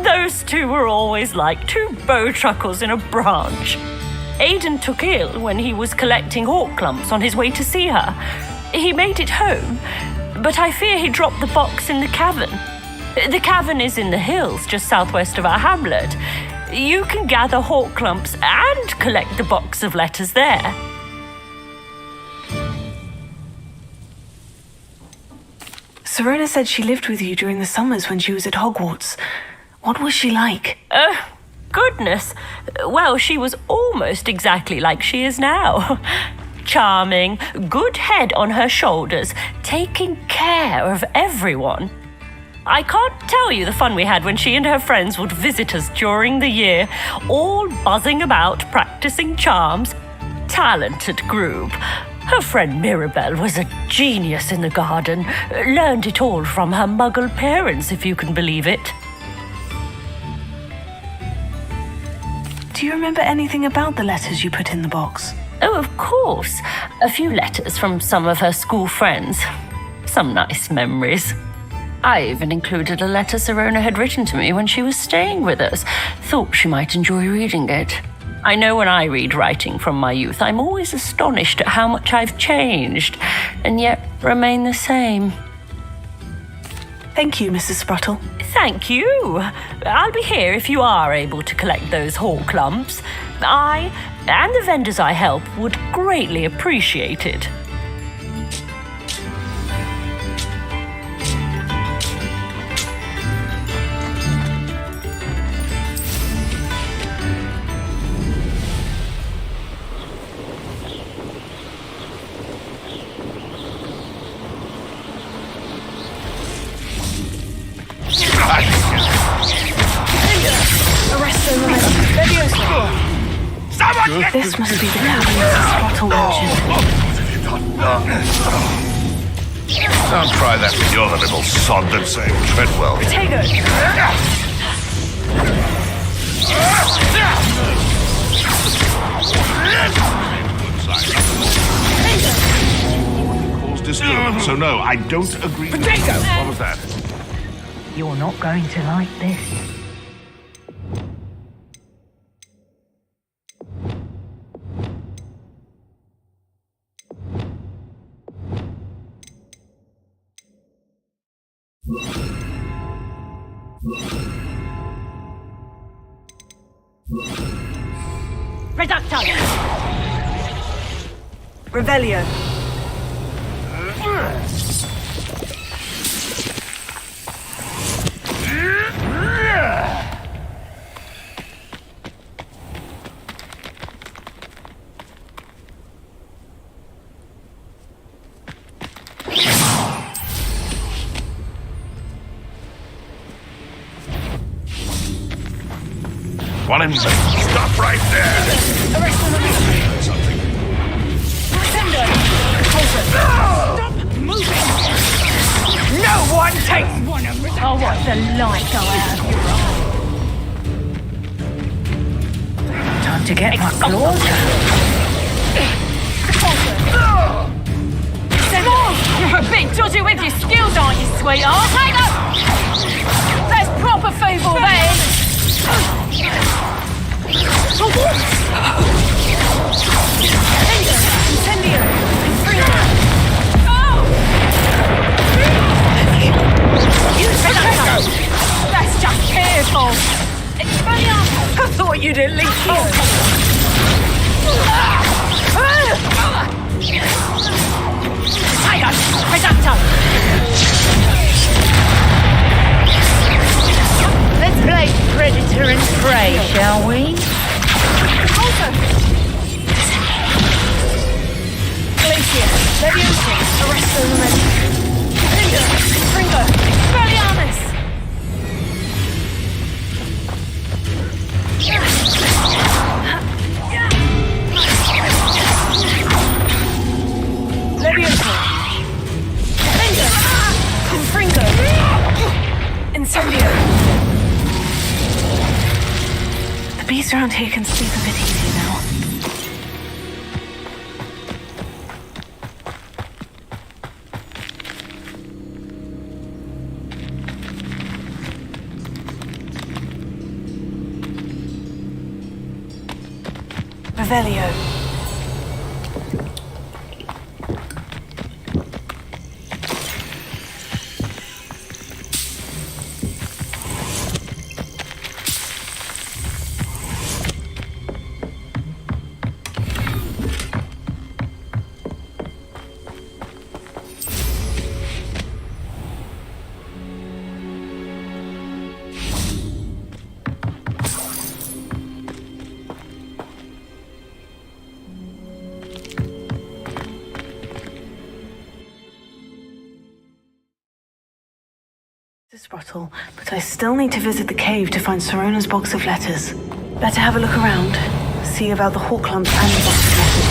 Those two were always like two bowtruckles in a branch. Aidan took ill when he was collecting hawk clumps on his way to see her. He made it home, but I fear he dropped the box in the cavern. The cavern is in the hills just southwest of our hamlet. You can gather hawk clumps and collect the box of letters there. Serona said she lived with you during the summers when she was at Hogwarts. What was she like? Goodness. Well, she was almost exactly like she is now. Charming, good head on her shoulders, taking care of everyone. I can't tell you the fun we had when she and her friends would visit us during the year, all buzzing about, practicing charms. Talented group. Her friend Mirabelle was a genius in the garden. Learned it all from her muggle parents, if you can believe it. Do you remember anything about the letters you put in the box? Oh, of course. A few letters from some of her school friends. Some nice memories. I even included a letter Serona had written to me when she was staying with us. Thought she might enjoy reading it. I know when I read writing from my youth, I'm always astonished at how much I've changed, and yet remain the same. Thank you, Mrs. Spruttle. Thank you. I'll be here if you are able to collect those hawk lumps. I, and the vendors I help, would greatly appreciate it. This must be the cabin Mrs. Spruttle mentioned. Don't try that with your little sod that saved Treadwell. Cause disturbance, so no, I don't agree. Potato! What was that? You're not going to like this. Reducto! Revelio. One in. Stop right there. Something. Stop moving! No one takes one of us! I'll watch the light go out of your eye. Time to get my claws out. You're a bit dodgy with your skills, aren't you, sweetheart? Hang on! That's proper feeble there! That's just careful! I thought you'd at least Hang on! Reducto! Let's play predator and prey, shall we? Glacier. Leviosa. Arresto Lorenzo. Pringo. Expelliarmus! around here can sleep a bit easier now. Revelio. Bottle, but I still need to visit the cave to find Sorona's box of letters. Better have a look around, see about the hawk lump and the box of letters.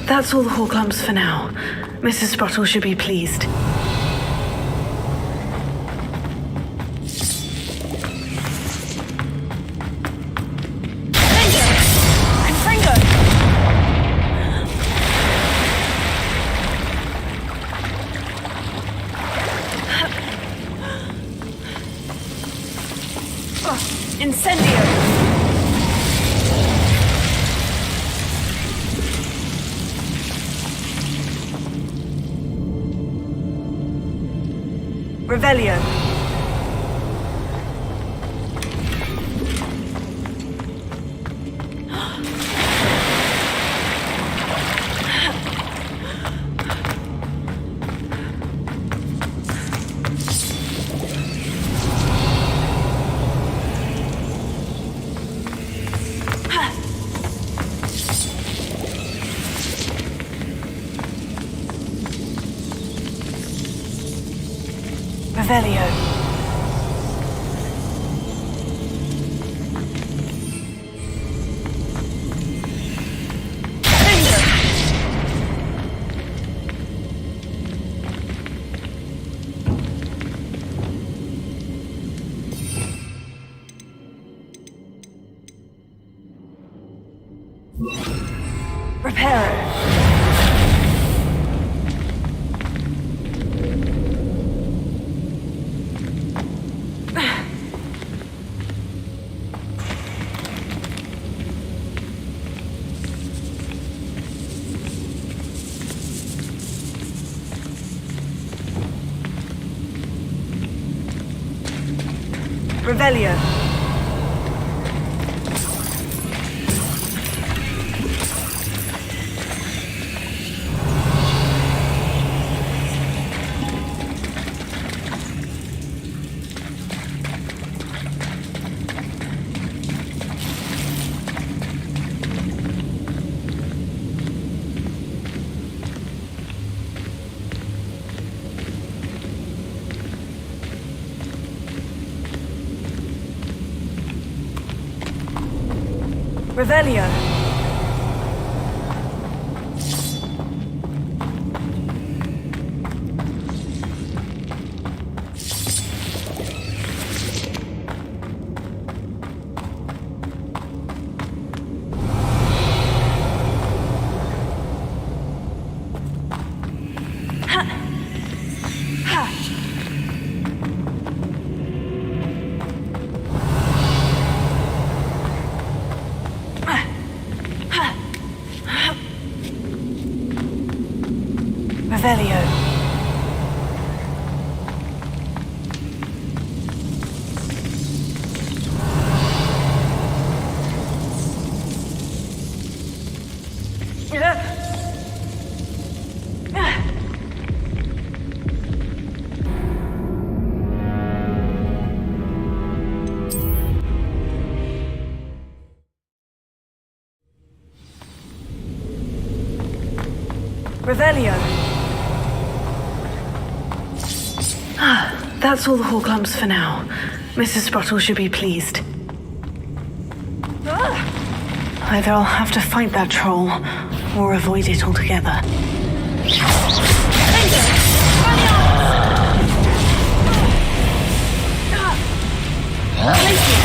That's all the hawk lumps for now. Mrs. Sprottle should be pleased. Incendio! Revelio. Revelio. Reparo. Revelio. Revelio. Revelio. Revelio. That's all the hawk lumps for now. Mrs. Sprottle should be pleased. Either I'll have to fight that troll, or avoid it altogether. Revelio.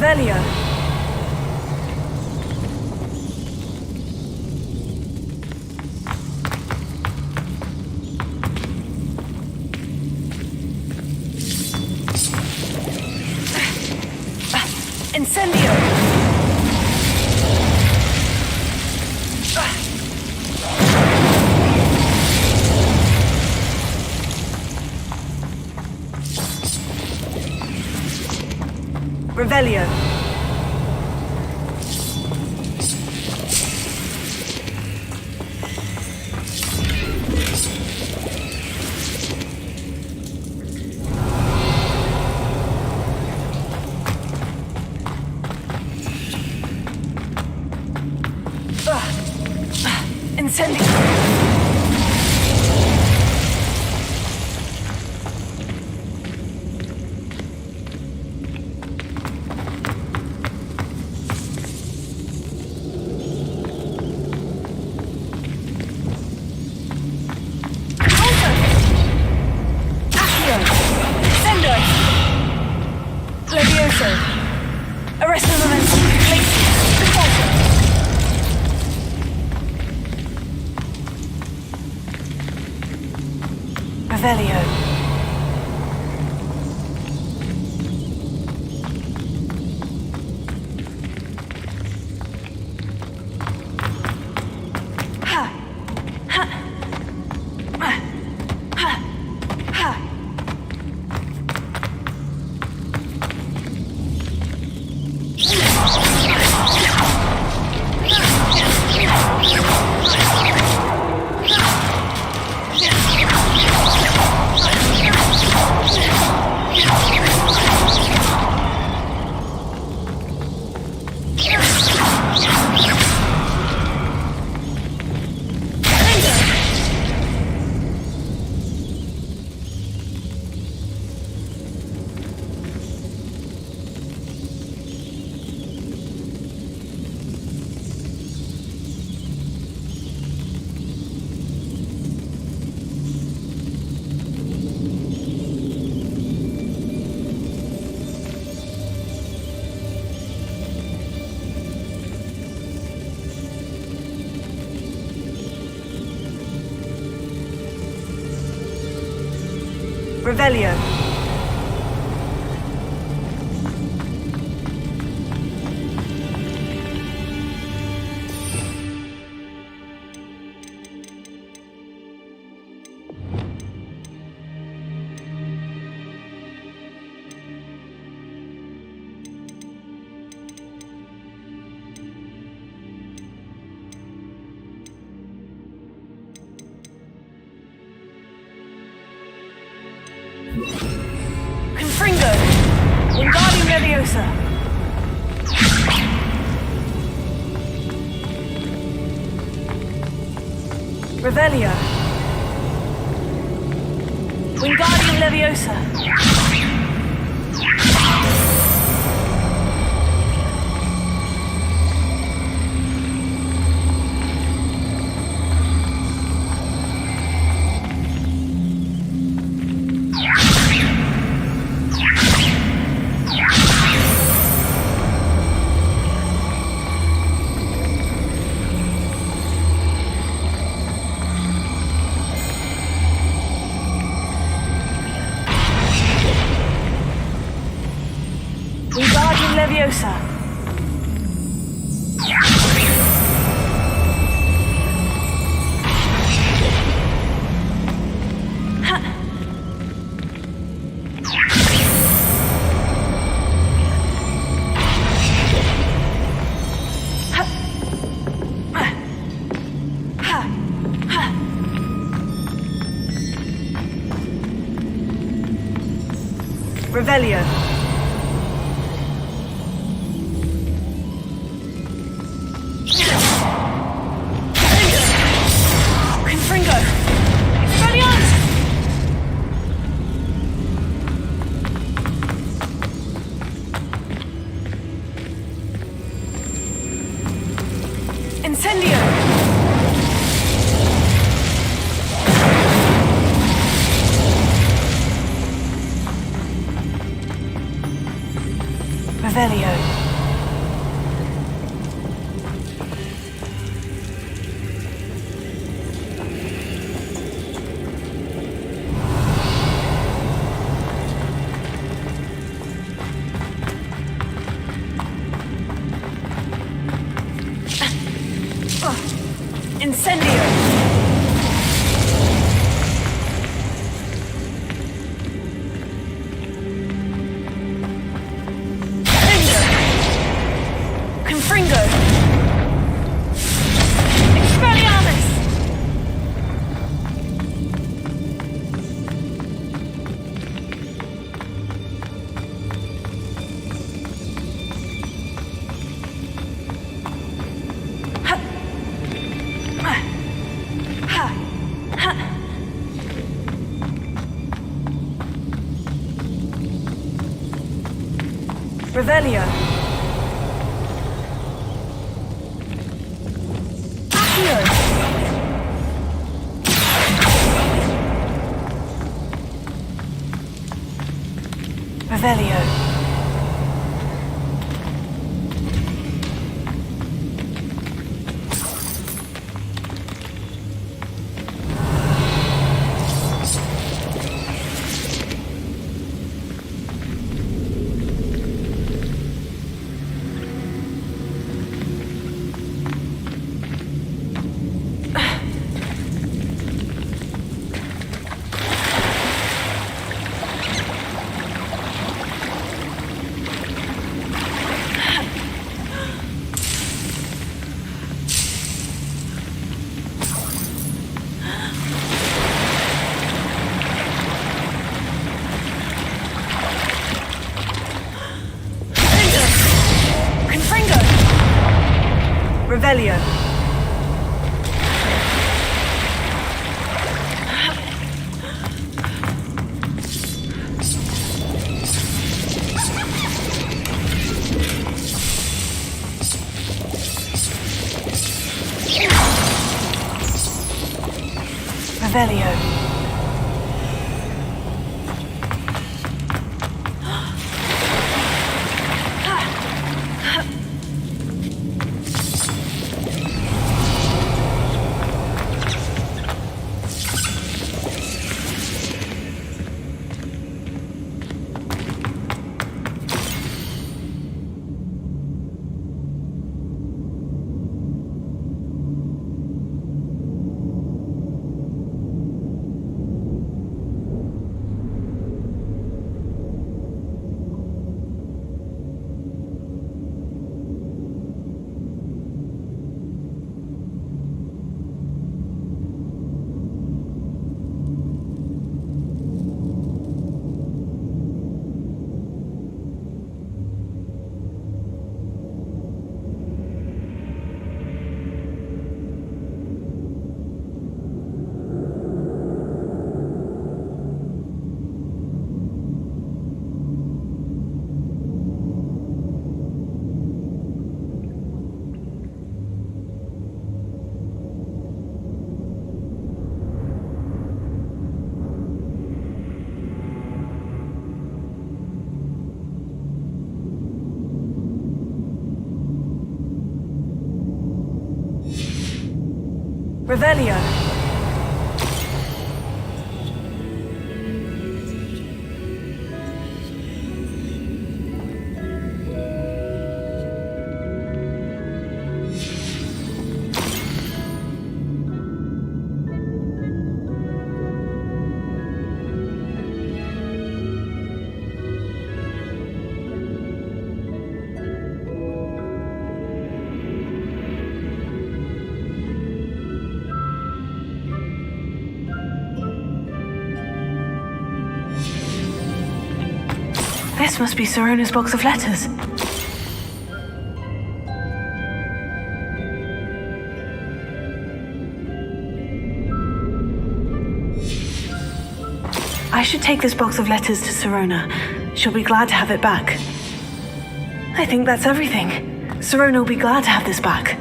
Revelio. Incendio. Revelio. Incendio. Revelio. Revelio. Confringo! Wingardium Leviosa! Revelio! Wingardium Leviosa! Wingardium Leviosa! Revelio. Confringo. Expelliarmus. Incendio. Revelio. Incendio. Confringo! Expelliarmus! Revelio. Revelio. Revelio. Revelio. Revelio. This must be Sirona's box of letters. I should take this box of letters to Sirona. She'll be glad to have it back. I think that's everything. Sirona will be glad to have this back.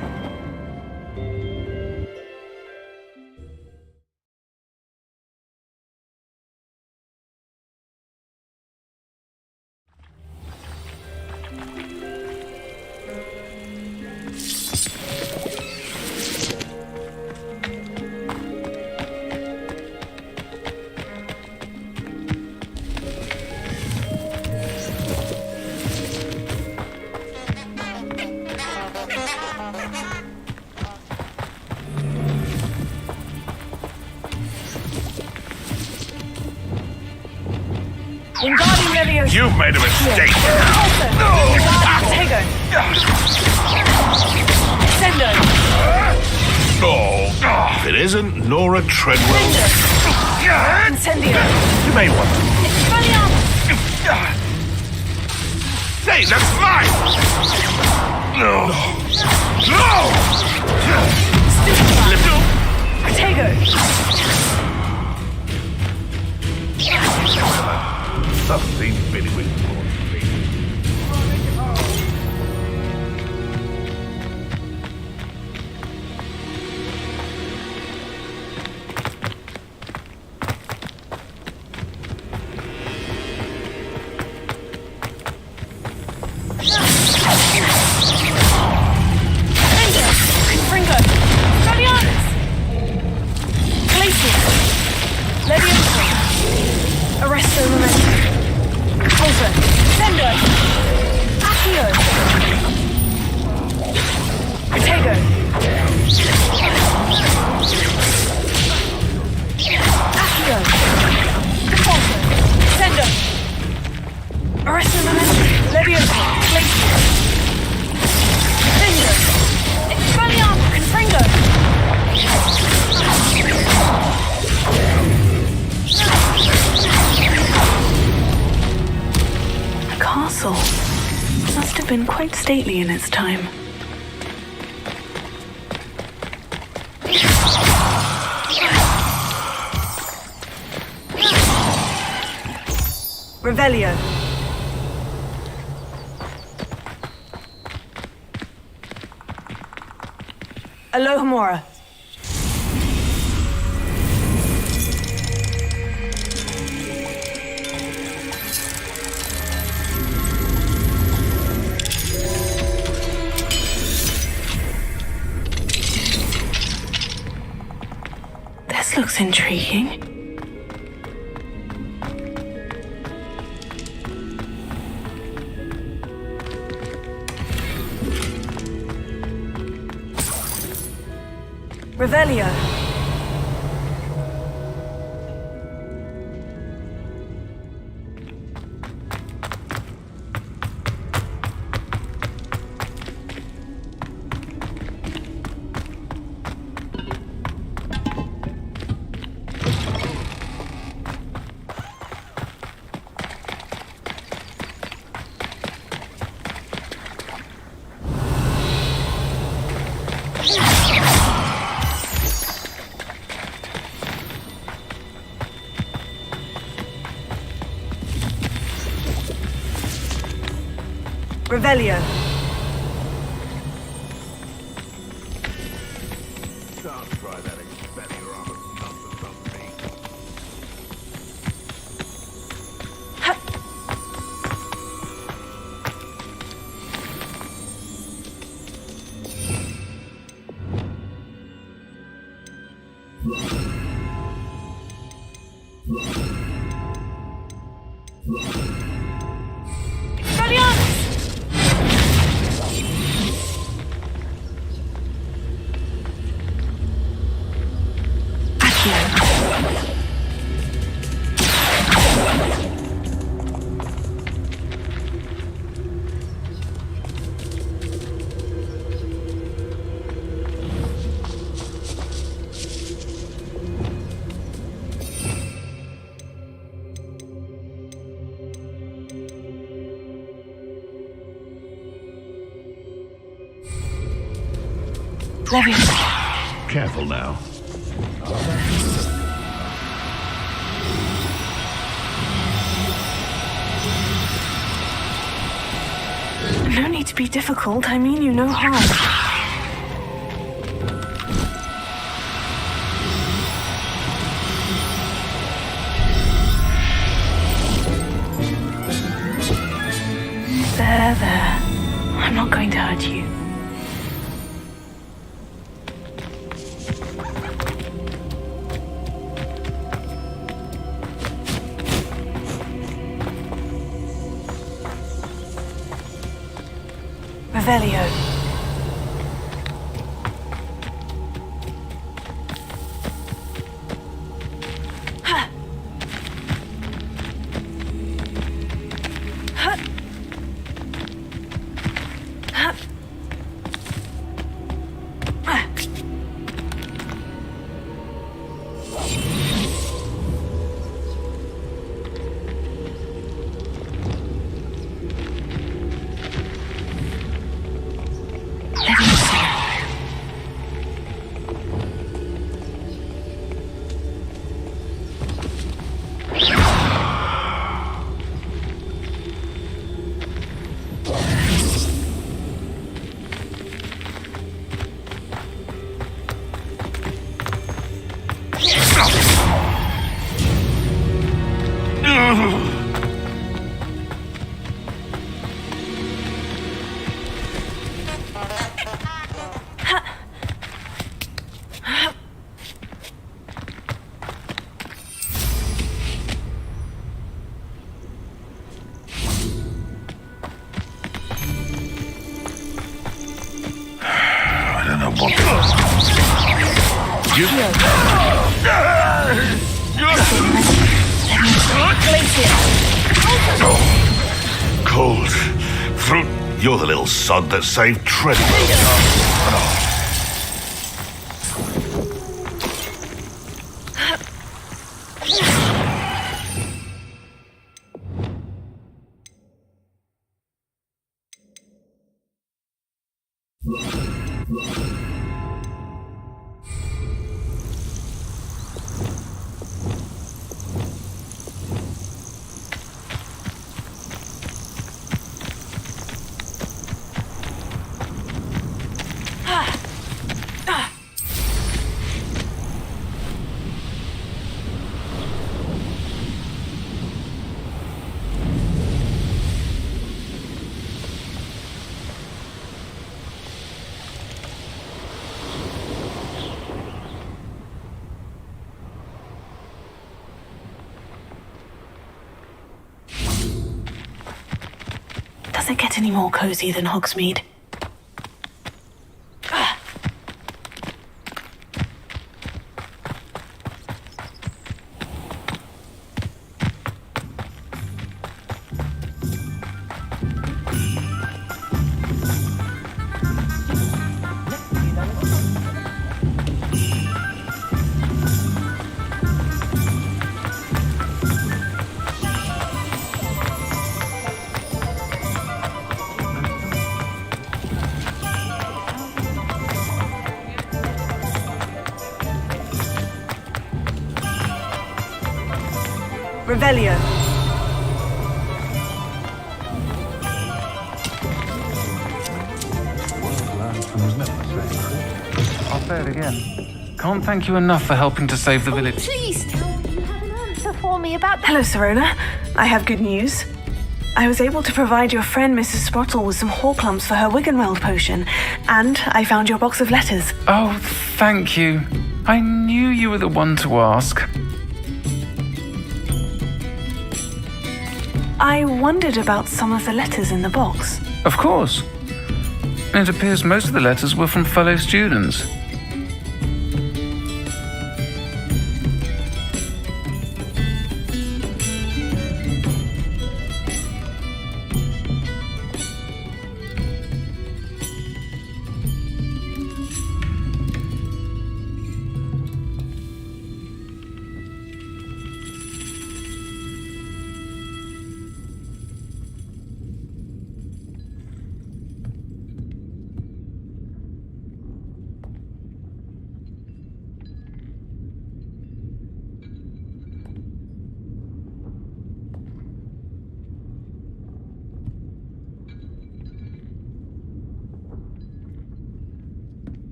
You've made a mistake. Tego. Sendo. Oh, if it isn't Nora Treadwell. Incendio. You may want to. Hey, that's mine! No. No! Tego. Something very with been quite stately in its time. Revelio. Alohomora. This looks intriguing. Revelio. Revelio. Can't try that expelling armor nonsense on me. Careful now. No need to be difficult. I mean you no harm. There. I'm not going to hurt you. Revelio. Cold. Through. You're the little sod that saved Treadwell. Does it get any more cozy than Hogsmeade? Revelio. I'll say it again. Can't thank you enough for helping to save the village. Please tell me you have an answer for me about Hello, Sirona. I have good news. I was able to provide your friend Mrs. Sprottle with some Horklumps for her Wiggenweld potion, and I found your box of letters. Oh, thank you. I knew you were the one to ask. I wondered about some of the letters in the box. Of course. It appears most of the letters were from fellow students.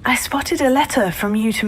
I spotted a letter from you to Miss